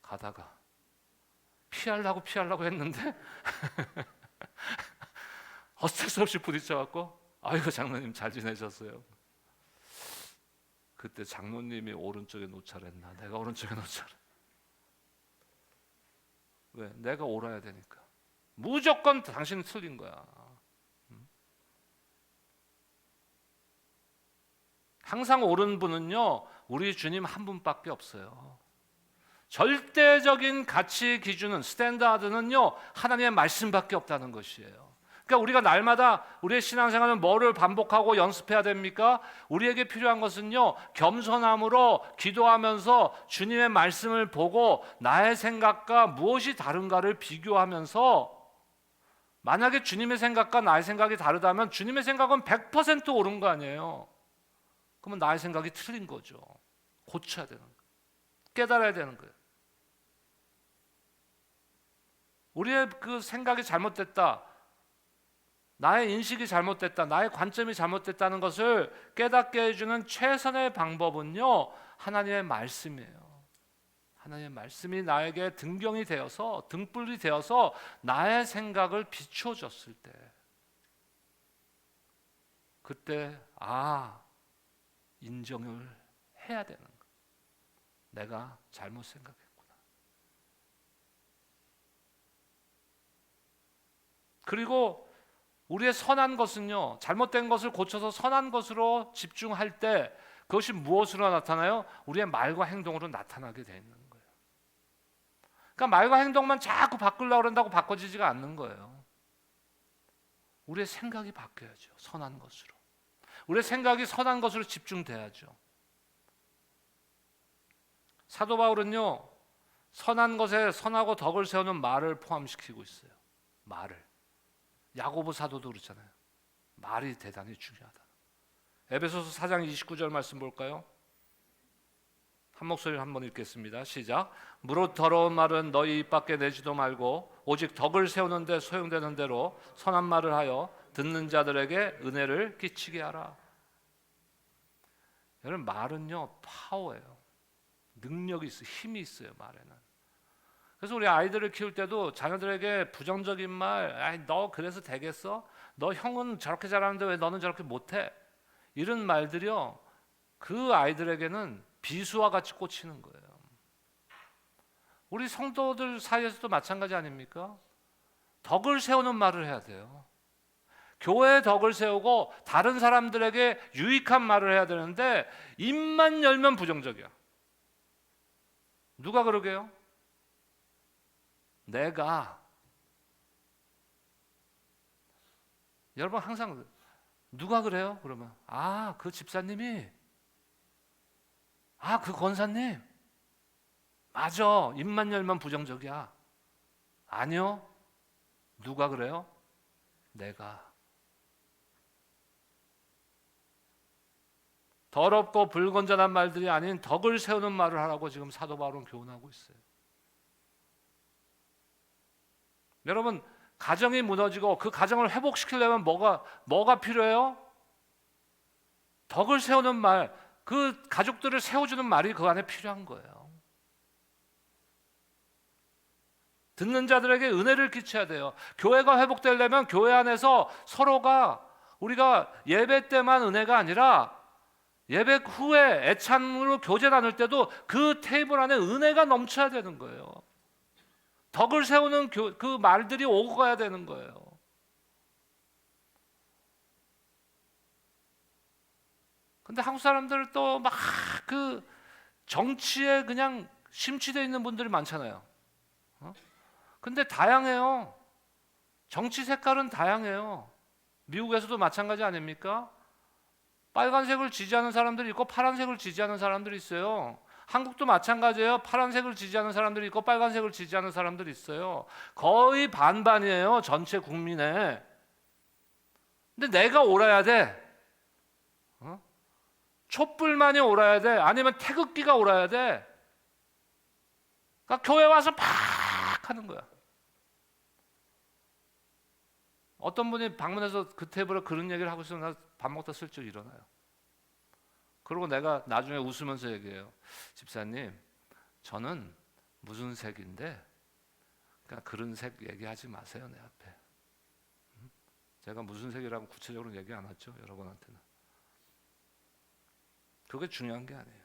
가다가 피하려고 했는데 어쩔 수 없이 부딪혀갖고 아이고 장로님 잘 지내셨어요. 그때 장로님이 오른쪽에 노찰했나 내가 오른쪽에 노찰했나. 왜? 내가 옳아야 되니까. 무조건 당신은 틀린 거야. 항상 옳은 분은요 우리 주님 한 분밖에 없어요. 절대적인 가치 기준은 스탠다드는요 하나님의 말씀밖에 없다는 것이에요. 그러니까 우리가 날마다 우리의 신앙생활은 뭐를 반복하고 연습해야 됩니까? 우리에게 필요한 것은요 겸손함으로 기도하면서 주님의 말씀을 보고 나의 생각과 무엇이 다른가를 비교하면서 만약에 주님의 생각과 나의 생각이 다르다면 주님의 생각은 100% 옳은 거 아니에요. 그러면 나의 생각이 틀린 거죠. 고쳐야 되는 거예요. 깨달아야 되는 거예요. 우리의 그 생각이 잘못됐다. 나의 인식이 잘못됐다. 나의 관점이 잘못됐다는 것을 깨닫게 해주는 최선의 방법은요 하나님의 말씀이에요. 하나님의 말씀이 나에게 등경이 되어서 등불이 되어서 나의 생각을 비춰줬을 때 그때 인정을 해야 되는 거예요. 내가 잘못 생각했구나. 그리고 우리의 선한 것은요 잘못된 것을 고쳐서 선한 것으로 집중할 때 그것이 무엇으로 나타나요? 우리의 말과 행동으로 나타나게 되는 거예요. 그러니까 말과 행동만 자꾸 바꾸려고 한다고 바꿔지지가 않는 거예요. 우리의 생각이 바뀌어야죠. 선한 것으로. 우리의 생각이 선한 것으로 집중돼야죠. 사도 바울은요 선한 것에 선하고 덕을 세우는 말을 포함시키고 있어요. 말을. 야고보 사도도 그렇잖아요. 말이 대단히 중요하다. 에베소서 4장 29절 말씀 볼까요? 한 목소리로 한번 읽겠습니다. 시작. 무릇 더러운 말은 너희 입 밖에 내지도 말고 오직 덕을 세우는 데 소용되는 대로 선한 말을 하여 듣는 자들에게 은혜를 끼치게 하라. 여러분 말은요 파워예요. 능력이 있어요. 힘이 있어요. 말에는. 그래서 우리 아이들을 키울 때도 자녀들에게 부정적인 말, 아이 너 그래서 되겠어? 너 형은 저렇게 잘하는데 왜 너는 저렇게 못해? 이런 말들이요, 그 아이들에게는 비수와 같이 꽂히는 거예요. 우리 성도들 사이에서도 마찬가지 아닙니까? 덕을 세우는 말을 해야 돼요. 교회의 덕을 세우고 다른 사람들에게 유익한 말을 해야 되는데 입만 열면 부정적이야. 누가 그러게요? 내가. 여러분 항상 누가 그래요? 그러면 그 집사님이, 그 권사님 맞아, 입만 열면 부정적이야. 아니요. 누가 그래요? 내가. 더럽고 불건전한 말들이 아닌 덕을 세우는 말을 하라고 지금 사도 바울은 교훈하고 있어요. 여러분, 가정이 무너지고 그 가정을 회복시키려면 뭐가 필요해요? 덕을 세우는 말, 그 가족들을 세워주는 말이 그 안에 필요한 거예요. 듣는 자들에게 은혜를 끼쳐야 돼요. 교회가 회복되려면 교회 안에서 서로가, 우리가 예배 때만 은혜가 아니라 예배 후에 애찬으로 교제 나눌 때도 그 테이블 안에 은혜가 넘쳐야 되는 거예요. 덕을 세우는 그 말들이 오고 가야 되는 거예요. 근데 한국 사람들 또 막 그 정치에 그냥 심취되어 있는 분들이 많잖아요. 근데 다양해요. 정치 색깔은 다양해요. 미국에서도 마찬가지 아닙니까? 빨간색을 지지하는 사람들이 있고 파란색을 지지하는 사람들이 있어요. 한국도 마찬가지예요. 파란색을 지지하는 사람들이 있고 빨간색을 지지하는 사람들이 있어요. 거의 반반이에요, 전체 국민에. 근데 내가 옳아야 돼. 촛불만이 옳아야 돼. 아니면 태극기가 옳아야 돼. 그러니까 교회 와서 막 하는 거야. 어떤 분이 방문해서 그 테이블에 그런 얘기를 하고 있으면 나 밥 먹다 슬쩍 일어나요. 그리고 내가 나중에 웃으면서 얘기해요. 집사님, 저는 무슨 색인데, 그러니까 그런 색 얘기하지 마세요, 내 앞에. 제가 무슨 색이라고 구체적으로 얘기 안 했죠, 여러분한테는. 그게 중요한 게 아니에요.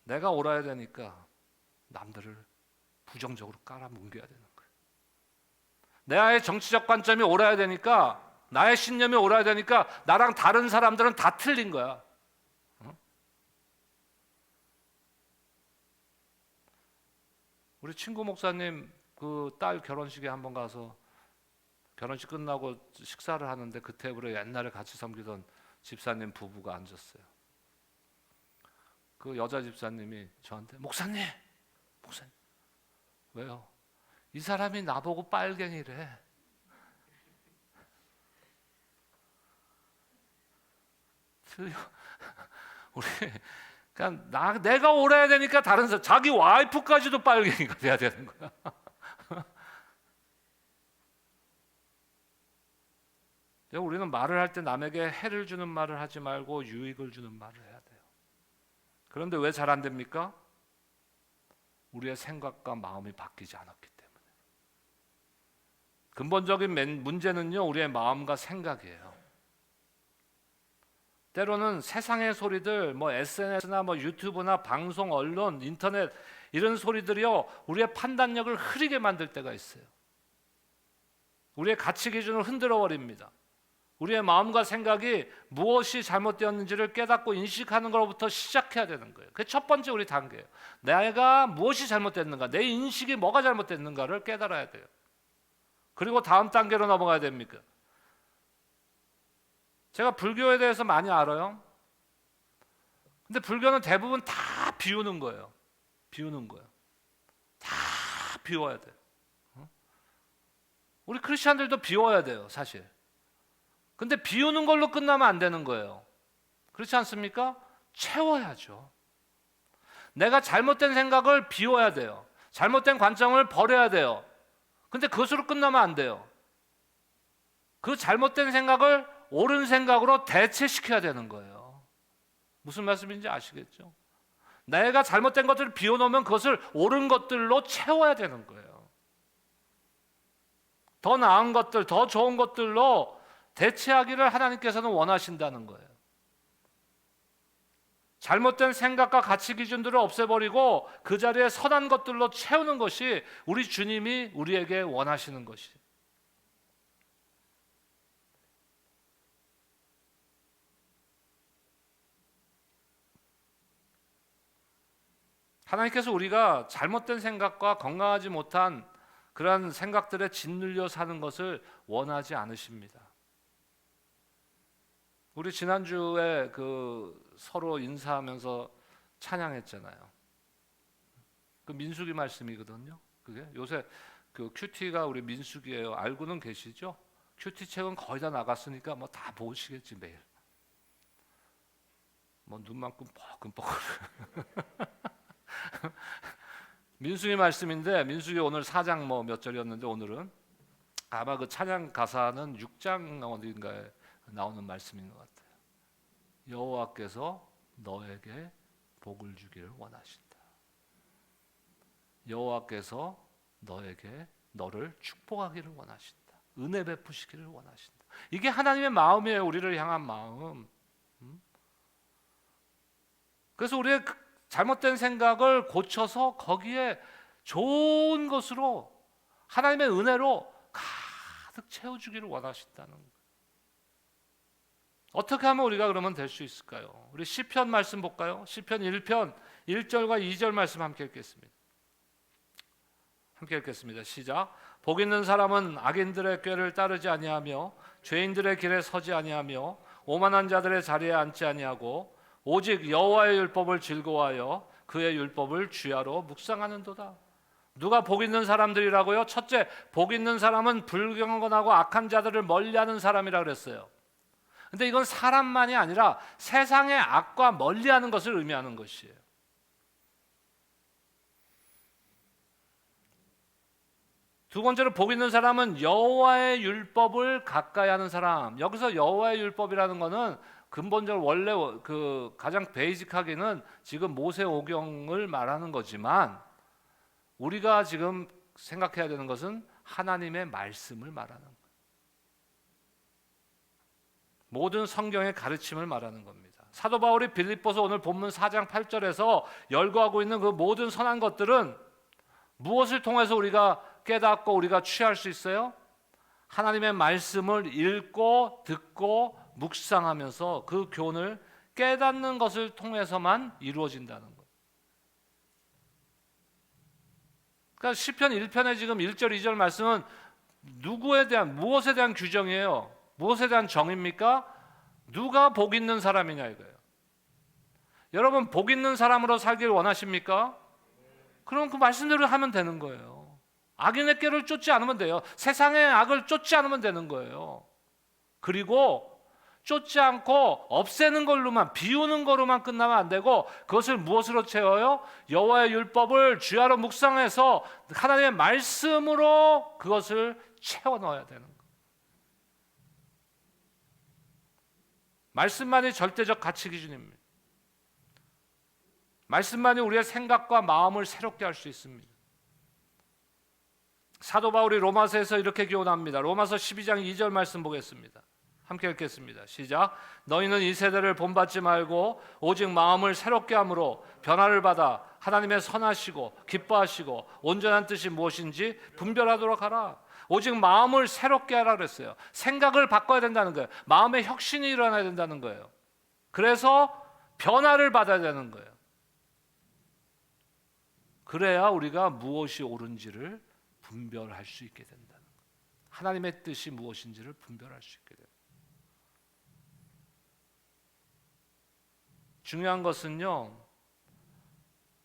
내가 옳아야 되니까 남들을 부정적으로 깔아뭉개야 되는 거예요. 나의 정치적 관점이 옳아야 되니까, 나의 신념이 옳아야 되니까 나랑 다른 사람들은 다 틀린 거야. 우리 친구 목사님 그 딸 결혼식에 한번 가서 결혼식 끝나고 식사를 하는데 그 테이블에 옛날에 같이 섬기던 집사님 부부가 앉았어요. 그 여자 집사님이 저한테 목사님 왜요? 이 사람이 나보고 빨갱이래. 우리 그냥 내가 옳아야 되니까 다른 사람, 자기 와이프까지도 빨갱이가 돼야 되는 거야. 우리는 말을 할 때 남에게 해를 주는 말을 하지 말고 유익을 주는 말을 해야 돼요. 그런데 왜 잘 안 됩니까? 우리의 생각과 마음이 바뀌지 않았기 때문에. 근본적인 문제는요, 우리의 마음과 생각이에요. 때로는 세상의 소리들, SNS나 유튜브나 방송, 언론, 인터넷 이런 소리들이요, 우리의 판단력을 흐리게 만들 때가 있어요. 우리의 가치 기준을 흔들어 버립니다. 우리의 마음과 생각이 무엇이 잘못되었는지를 깨닫고 인식하는 것부터 시작해야 되는 거예요. 그게 첫 번째 우리 단계예요. 내가 무엇이 잘못됐는가, 내 인식이 뭐가 잘못됐는가를 깨달아야 돼요. 그리고 다음 단계로 넘어가야 됩니까? 제가 불교에 대해서 많이 알아요. 근데 불교는 대부분 다 비우는 거예요. 비우는 거예요. 다 비워야 돼요. 우리 크리스천들도 비워야 돼요, 사실. 근데 비우는 걸로 끝나면 안 되는 거예요. 그렇지 않습니까? 채워야죠. 내가 잘못된 생각을 비워야 돼요. 잘못된 관점을 버려야 돼요. 근데 그것으로 끝나면 안 돼요. 그 잘못된 생각을 옳은 생각으로 대체시켜야 되는 거예요. 무슨 말씀인지 아시겠죠? 내가 잘못된 것들을 비워놓으면 그것을 옳은 것들로 채워야 되는 거예요. 더 나은 것들, 더 좋은 것들로 대체하기를 하나님께서는 원하신다는 거예요. 잘못된 생각과 가치 기준들을 없애버리고 그 자리에 선한 것들로 채우는 것이 우리 주님이 우리에게 원하시는 것이에요. 하나님께서 우리가 잘못된 생각과 건강하지 못한 그러한 생각들에 짓눌려 사는 것을 원하지 않으십니다. 우리 지난주에 서로 인사하면서 찬양했잖아요. 그 민수기 말씀이거든요. 그게 요새 큐티가 우리 민수기예요. 알고는 계시죠? 큐티 책은 거의 다 나갔으니까 뭐 다 보시겠지 매일. 뭐 눈만 끔뻑끔뻑. 민수기 말씀인데 민수기 오늘 4장 몇 절이었는데 오늘은 아마 그 찬양 가사는 6장 어딘가에 나오는 말씀인 것 같아요. 여호와께서 너에게 복을 주기를 원하신다. 여호와께서 너를 축복하기를 원하신다. 은혜 베푸시기를 원하신다. 이게 하나님의 마음이에요. 우리를 향한 마음. 그래서 우리의 잘못된 생각을 고쳐서 거기에 좋은 것으로 하나님의 은혜로 가득 채워주기를 원하신다는 거예요. 어떻게 하면 우리가 그러면 될 수 있을까요? 우리 시편 말씀 볼까요? 시편 1편 1절과 2절 말씀 함께 읽겠습니다. 함께 읽겠습니다. 시작. 복 있는 사람은 악인들의 꾀를 따르지 아니하며 죄인들의 길에 서지 아니하며 오만한 자들의 자리에 앉지 아니하고 오직 여호와의 율법을 즐거워하여 그의 율법을 주야로 묵상하는도다. 누가 복 있는 사람들이라고요? 첫째, 복 있는 사람은 불경건하고 악한 자들을 멀리하는 사람이라 그랬어요. 근데 이건 사람만이 아니라 세상의 악과 멀리하는 것을 의미하는 것이에요. 두 번째로 복 있는 사람은 여호와의 율법을 가까이 하는 사람. 여기서 여호와의 율법이라는 것은 근본적으로 원래 가장 베이직하게는 지금 모세오경을 말하는 거지만 우리가 지금 생각해야 되는 것은 하나님의 말씀을 말하는 거예요. 모든 성경의 가르침을 말하는 겁니다. 사도 바울이 빌립보서 오늘 본문 4장 8절에서 열거하고 있는 그 모든 선한 것들은 무엇을 통해서 우리가 깨닫고 우리가 취할 수 있어요? 하나님의 말씀을 읽고 듣고 묵상하면서 그 교훈을 깨닫는 것을 통해서만 이루어진다는 거예요. 그러니까 시편 1편의 지금 1절 2절 말씀은 누구에 대한 무엇에 대한 규정이에요? 무엇에 대한 정의입니까? 누가 복 있는 사람이냐 이거예요. 여러분 복 있는 사람으로 살길 원하십니까? 그럼 그 말씀대로 하면 되는 거예요. 악인의 꾀를 쫓지 않으면 돼요. 세상의 악을 쫓지 않으면 되는 거예요. 그리고 쫓지 않고 없애는 걸로만 비우는 거로만 끝나면 안 되고 그것을 무엇으로 채워요? 여호와의 율법을 주야로 묵상해서 하나님의 말씀으로 그것을 채워 넣어야 되는 거예요. 말씀만이 절대적 가치 기준입니다. 말씀만이 우리의 생각과 마음을 새롭게 할 수 있습니다. 사도 바울이 로마서에서 이렇게 교훈합니다. 로마서 12장 2절 말씀 보겠습니다. 함께 읽겠습니다. 시작. 너희는 이 세대를 본받지 말고 오직 마음을 새롭게 함으로 변화를 받아 하나님의 선하시고 기뻐하시고 온전한 뜻이 무엇인지 분별하도록 하라. 오직 마음을 새롭게 하라 그랬어요. 생각을 바꿔야 된다는 거예요. 마음의 혁신이 일어나야 된다는 거예요. 그래서 변화를 받아야 되는 거예요. 그래야 우리가 무엇이 옳은지를 분별할 수 있게 된다는 거예요. 하나님의 뜻이 무엇인지를 분별할 수 있게 돼요. 중요한 것은요,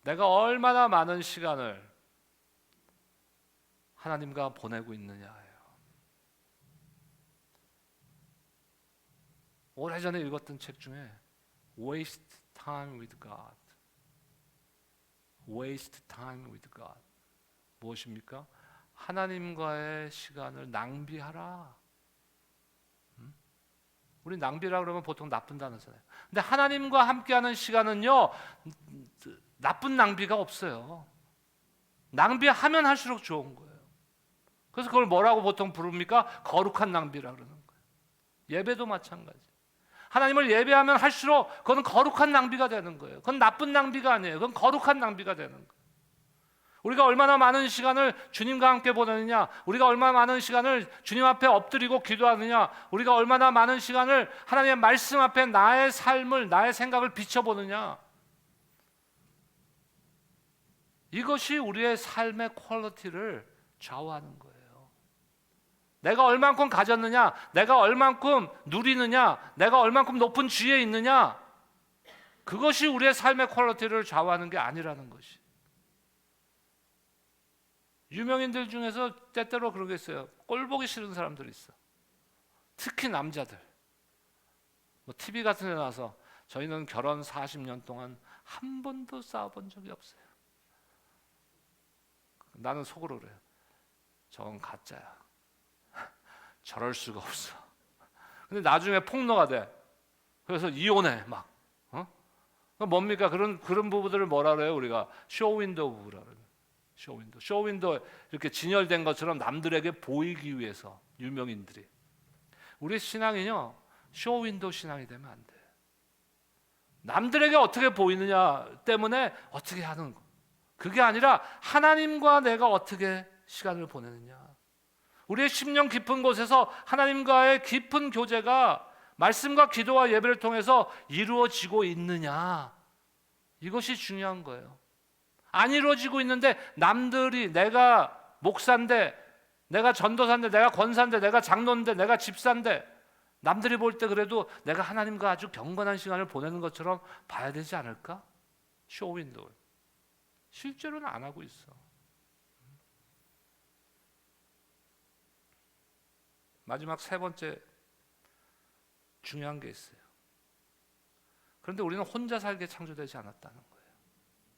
내가 얼마나 많은 시간을 하나님과 보내고 있느냐예요. 오래전에 읽었던 책 중에 Waste Time with God, Waste Time with God 무엇입니까? 하나님과의 시간을 낭비하라. 우리 낭비라 그러면 보통 나쁜 단어잖아요. 근데 하나님과 함께하는 시간은요 나쁜 낭비가 없어요. 낭비하면 할수록 좋은 거예요. 그래서 그걸 뭐라고 보통 부릅니까? 거룩한 낭비라 그러는 거예요. 예배도 마찬가지. 하나님을 예배하면 할수록 그건 거룩한 낭비가 되는 거예요. 그건 나쁜 낭비가 아니에요. 그건 거룩한 낭비가 되는 거예요. 우리가 얼마나 많은 시간을 주님과 함께 보내느냐, 우리가 얼마나 많은 시간을 주님 앞에 엎드리고 기도하느냐, 우리가 얼마나 많은 시간을 하나님의 말씀 앞에 나의 삶을, 나의 생각을 비춰보느냐, 이것이 우리의 삶의 퀄리티를 좌우하는 거예요. 내가 얼만큼 가졌느냐, 내가 얼만큼 누리느냐, 내가 얼만큼 높은 지위에 있느냐, 그것이 우리의 삶의 퀄리티를 좌우하는 게 아니라는 것이. 유명인들 중에서 때때로 그런 게 있어요. 꼴 보기 싫은 사람들이 있어. 특히 남자들. 뭐 TV 같은 데 나와서 저희는 결혼 40년 동안 한 번도 싸워본 적이 없어요. 나는 속으로 그래요. 저건 가짜야. 저럴 수가 없어. 근데 나중에 폭로가 돼. 그래서 이혼해 막. 뭡니까? 그런 부부들을 뭐라 그래요? 우리가 쇼윈도우 부부라 그래요. 쇼윈도 이렇게 진열된 것처럼 남들에게 보이기 위해서 유명인들이. 우리 신앙이요, 쇼윈도 신앙이 되면 안 돼. 남들에게 어떻게 보이느냐 때문에 어떻게 하는 거. 그게 아니라 하나님과 내가 어떻게 시간을 보내느냐. 우리의 심령 깊은 곳에서 하나님과의 깊은 교제가 말씀과 기도와 예배를 통해서 이루어지고 있느냐, 이것이 중요한 거예요. 안 이루어지고 있는데 남들이, 내가 목사인데, 내가 전도사인데, 내가 권사인데, 내가 장로인데, 내가 집사인데, 남들이 볼 때 그래도 내가 하나님과 아주 경건한 시간을 보내는 것처럼 봐야 되지 않을까? 쇼윈도. 실제로는 안 하고 있어. 마지막 세 번째 중요한 게 있어요. 그런데 우리는 혼자 살게 창조되지 않았다는 거예요.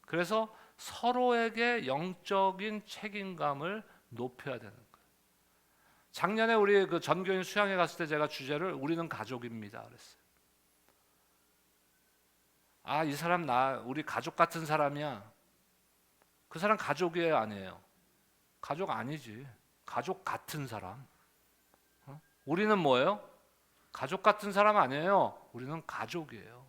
그래서 서로에게 영적인 책임감을 높여야 되는 거예요. 작년에 우리 그 전교인 수양회 갔을 때 제가 주제를 우리는 가족입니다 그랬어요. 아, 이 사람 우리 가족 같은 사람이야. 그 사람 가족이에요, 아니에요? 가족 아니지. 가족 같은 사람. 우리는 뭐예요? 가족 같은 사람 아니에요. 우리는 가족이에요.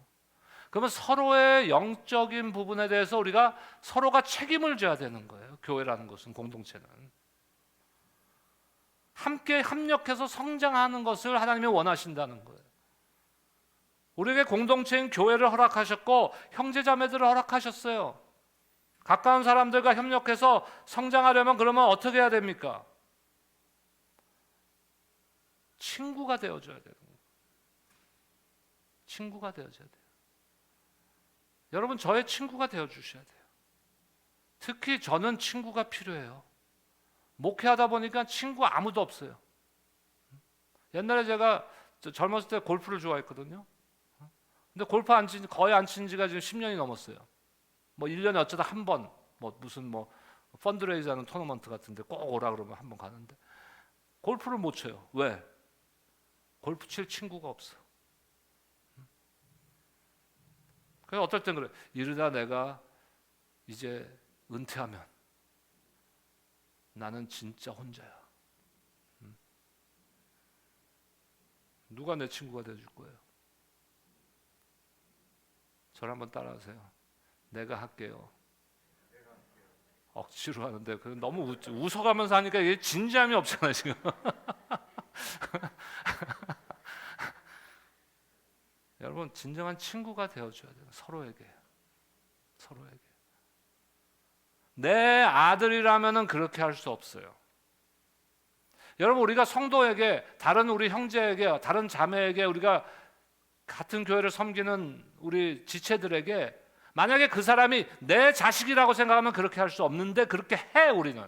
그러면 서로의 영적인 부분에 대해서 우리가 서로가 책임을 져야 되는 거예요. 교회라는 것은, 공동체는 함께 합력해서 성장하는 것을 하나님이 원하신다는 거예요. 우리에게 공동체인 교회를 허락하셨고 형제자매들을 허락하셨어요. 가까운 사람들과 협력해서 성장하려면 그러면 어떻게 해야 됩니까? 친구가 되어줘야 되는 거예요. 친구가 되어줘야 돼요. 여러분, 저의 친구가 되어주셔야 돼요. 특히 저는 친구가 필요해요. 목회하다 보니까 친구 아무도 없어요. 옛날에 제가 젊었을 때 골프를 좋아했거든요. 근데 골프 거의 안 친 지가 지금 10년이 넘었어요. 뭐 1년에 어쩌다 한 번, 무슨 펀드레이즈 하는 토너먼트 같은데 꼭 오라 그러면 한 번 가는데 골프를 못 쳐요. 왜? 골프 칠 친구가 없어. 그래서 어떨 땐 그래. 이러다 내가 이제 은퇴하면 나는 진짜 혼자야. 누가 내 친구가 돼줄 거예요? 저를 한번 따라하세요. 내가 할게요. 억지로 하는데 너무 웃어가면서 하니까 이게 진지함이 없잖아요 지금. 여러분, 진정한 친구가 되어줘야 돼요. 서로에게. 내 아들이라면은 그렇게 할 수 없어요. 여러분, 우리가 성도에게, 다른 우리 형제에게, 다른 자매에게, 우리가 같은 교회를 섬기는 우리 지체들에게 만약에 그 사람이 내 자식이라고 생각하면 그렇게 할 수 없는데 그렇게 해, 우리는.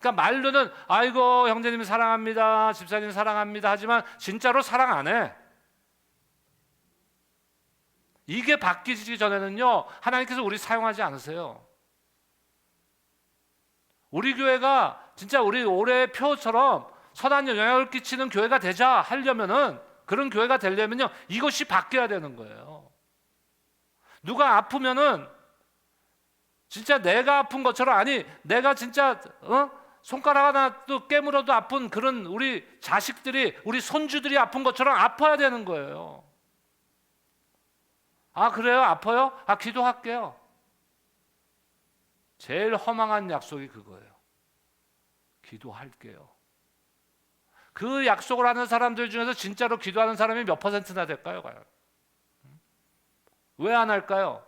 그러니까 말로는 아이고 형제님 사랑합니다, 집사님 사랑합니다 하지만 진짜로 사랑 안 해. 이게 바뀌기 전에는요, 하나님께서 우리 사용하지 않으세요. 우리 교회가 진짜 우리 올해의 표처럼 선한 영향을 끼치는 교회가 되자 하려면은, 그런 교회가 되려면요, 이것이 바뀌어야 되는 거예요. 누가 아프면은 진짜 내가 아픈 것처럼, 아니 내가 진짜 손가락 하나도 깨물어도 아픈 그런 우리 자식들이, 우리 손주들이 아픈 것처럼 아파야 되는 거예요. 아 그래요? 아파요? 아 기도할게요. 제일 허망한 약속이 그거예요. 기도할게요. 그 약속을 하는 사람들 중에서 진짜로 기도하는 사람이 몇 퍼센트나 될까요? 왜 안 할까요?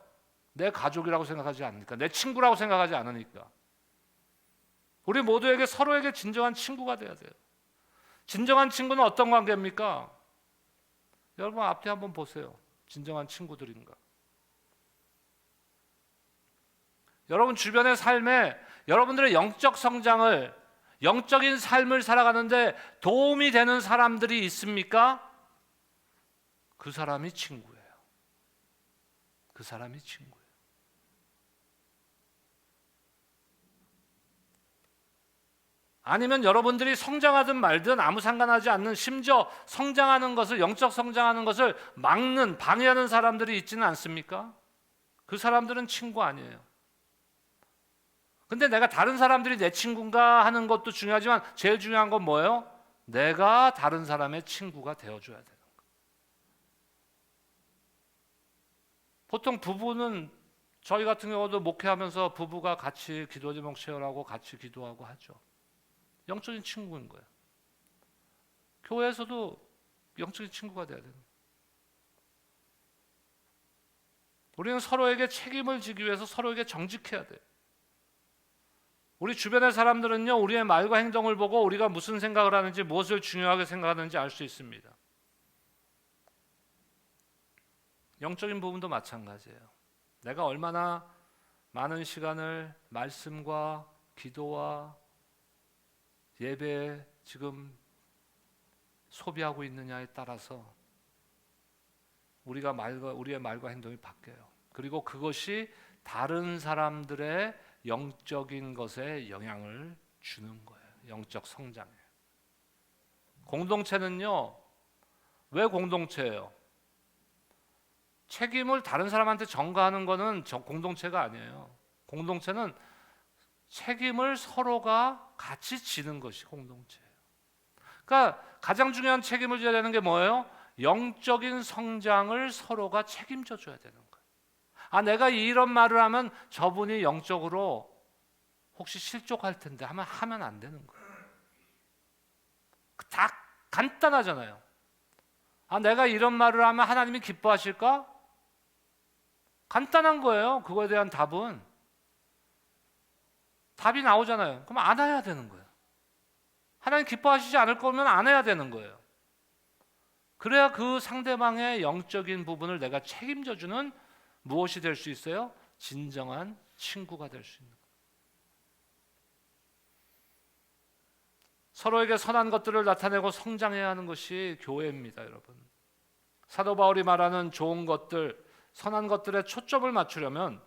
내 가족이라고 생각하지 않으니까, 내 친구라고 생각하지 않으니까. 우리 모두에게 서로에게 진정한 친구가 돼야 돼요. 진정한 친구는 어떤 관계입니까? 여러분 앞에 한번 보세요. 진정한 친구들인가? 여러분 주변의 삶에 여러분들의 영적 성장을, 영적인 삶을 살아가는데 도움이 되는 사람들이 있습니까? 그 사람이 친구예요. 그 사람이 친구예요. 아니면 여러분들이 성장하든 말든 아무 상관하지 않는, 심지어 성장하는 것을, 영적 성장하는 것을 막는, 방해하는 사람들이 있지는 않습니까? 그 사람들은 친구 아니에요. 근데 내가 다른 사람들이 내 친구인가 하는 것도 중요하지만 제일 중요한 건 뭐예요? 내가 다른 사람의 친구가 되어줘야 되는 거예요. 보통 부부는, 저희 같은 경우도 목회하면서 부부가 같이 기도 제목 쉐어하고 같이 기도하고 하죠. 영적인 친구인 거예요. 교회에서도 영적인 친구가 돼야 되는 거예요. 우리는 서로에게 책임을 지기 위해서 서로에게 정직해야 돼요. 우리 주변의 사람들은요, 우리의 말과 행동을 보고 우리가 무슨 생각을 하는지, 무엇을 중요하게 생각하는지 알 수 있습니다. 영적인 부분도 마찬가지예요. 내가 얼마나 많은 시간을 말씀과 기도와 예배에 지금 소비하고 있느냐에 따라서 우리의 말과 행동이 바뀌어요. 그리고 그것이 다른 사람들의 영적인 것에 영향을 주는 거예요. 영적 성장에. 공동체는요, 왜 공동체예요? 책임을 다른 사람한테 전가하는 것은 공동체가 아니에요. 공동체는 책임을 서로가 같이 지는 것이 공동체예요. 그러니까 가장 중요한 책임을 져야 되는 게 뭐예요? 영적인 성장을 서로가 책임져 줘야 되는 거예요. 아, 내가 이런 말을 하면 저분이 영적으로 혹시 실족할 텐데 하면 안 되는 거예요. 다 간단하잖아요. 아, 내가 이런 말을 하면 하나님이 기뻐하실까? 간단한 거예요. 그거에 대한 답이 나오잖아요. 그럼 안 해야 되는 거예요. 하나님 기뻐하시지 않을 거면 안 해야 되는 거예요. 그래야 그 상대방의 영적인 부분을 내가 책임져 주는 무엇이 될 수 있어요? 진정한 친구가 될 수 있는 거예요. 서로에게 선한 것들을 나타내고 성장해야 하는 것이 교회입니다, 여러분. 사도 바울이 말하는 좋은 것들, 선한 것들에 초점을 맞추려면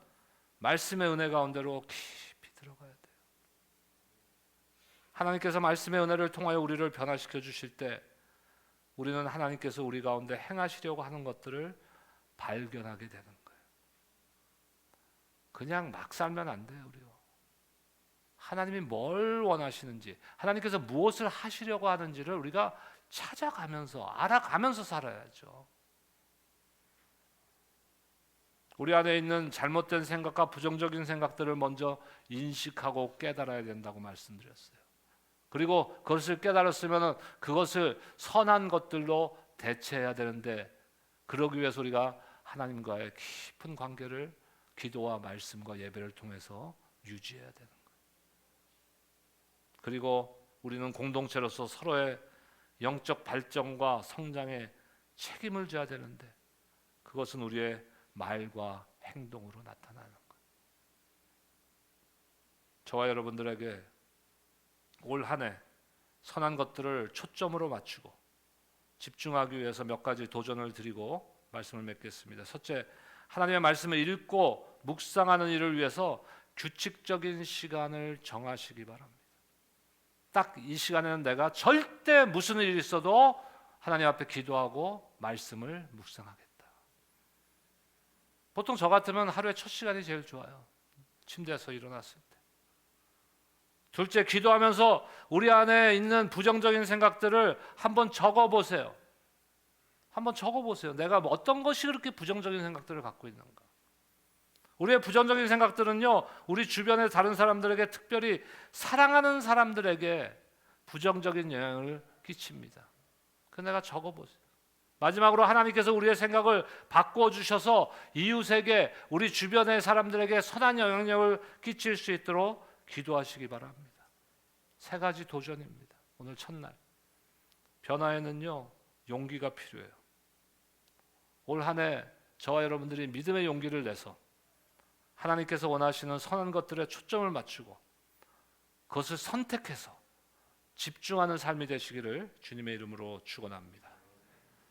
말씀의 은혜 가운데로 깊이 들어가야 돼요. 하나님께서 말씀의 은혜를 통하여 우리를 변화시켜 주실 때 우리는 하나님께서 우리 가운데 행하시려고 하는 것들을 발견하게 되는 거예요. 그냥 막 살면 안 돼요, 우리요. 하나님이 뭘 원하시는지, 하나님께서 무엇을 하시려고 하는지를 우리가 찾아가면서, 알아가면서 살아야죠. 우리 안에 있는 잘못된 생각과 부정적인 생각들을 먼저 인식하고 깨달아야 된다고 말씀드렸어요. 그리고 그것을 깨달았으면 그것을 선한 것들로 대체해야 되는데, 그러기 위해서 우리가 하나님과의 깊은 관계를 기도와 말씀과 예배를 통해서 유지해야 되는 거예요. 그리고 우리는 공동체로서 서로의 영적 발전과 성장에 책임을 져야 되는데, 그것은 우리의 말과 행동으로 나타나는 거예요. 저와 여러분들에게 올 한 해 선한 것들을 초점으로 맞추고 집중하기 위해서 몇 가지 도전을 드리고 말씀을 맺겠습니다. 첫째, 하나님의 말씀을 읽고 묵상하는 일을 위해서 규칙적인 시간을 정하시기 바랍니다. 딱 이 시간에는 내가 절대 무슨 일이 있어도 하나님 앞에 기도하고 말씀을 묵상하겠다. 보통 저 같으면 하루에 첫 시간이 제일 좋아요. 침대에서 일어났을 때. 둘째, 기도하면서 우리 안에 있는 부정적인 생각들을 한번 적어보세요. 한번 적어보세요. 내가 어떤 것이 그렇게 부정적인 생각들을 갖고 있는가. 우리의 부정적인 생각들은요, 우리 주변의 다른 사람들에게, 특별히 사랑하는 사람들에게 부정적인 영향을 끼칩니다. 그 내가 적어보세요. 마지막으로 하나님께서 우리의 생각을 바꾸어 주셔서 이웃에게, 우리 주변의 사람들에게 선한 영향력을 끼칠 수 있도록 기도하시기 바랍니다. 세 가지 도전입니다. 오늘 첫날. 변화에는요, 용기가 필요해요. 올 한 해 저와 여러분들이 믿음의 용기를 내서 하나님께서 원하시는 선한 것들에 초점을 맞추고 그것을 선택해서 집중하는 삶이 되시기를 주님의 이름으로 축원합니다.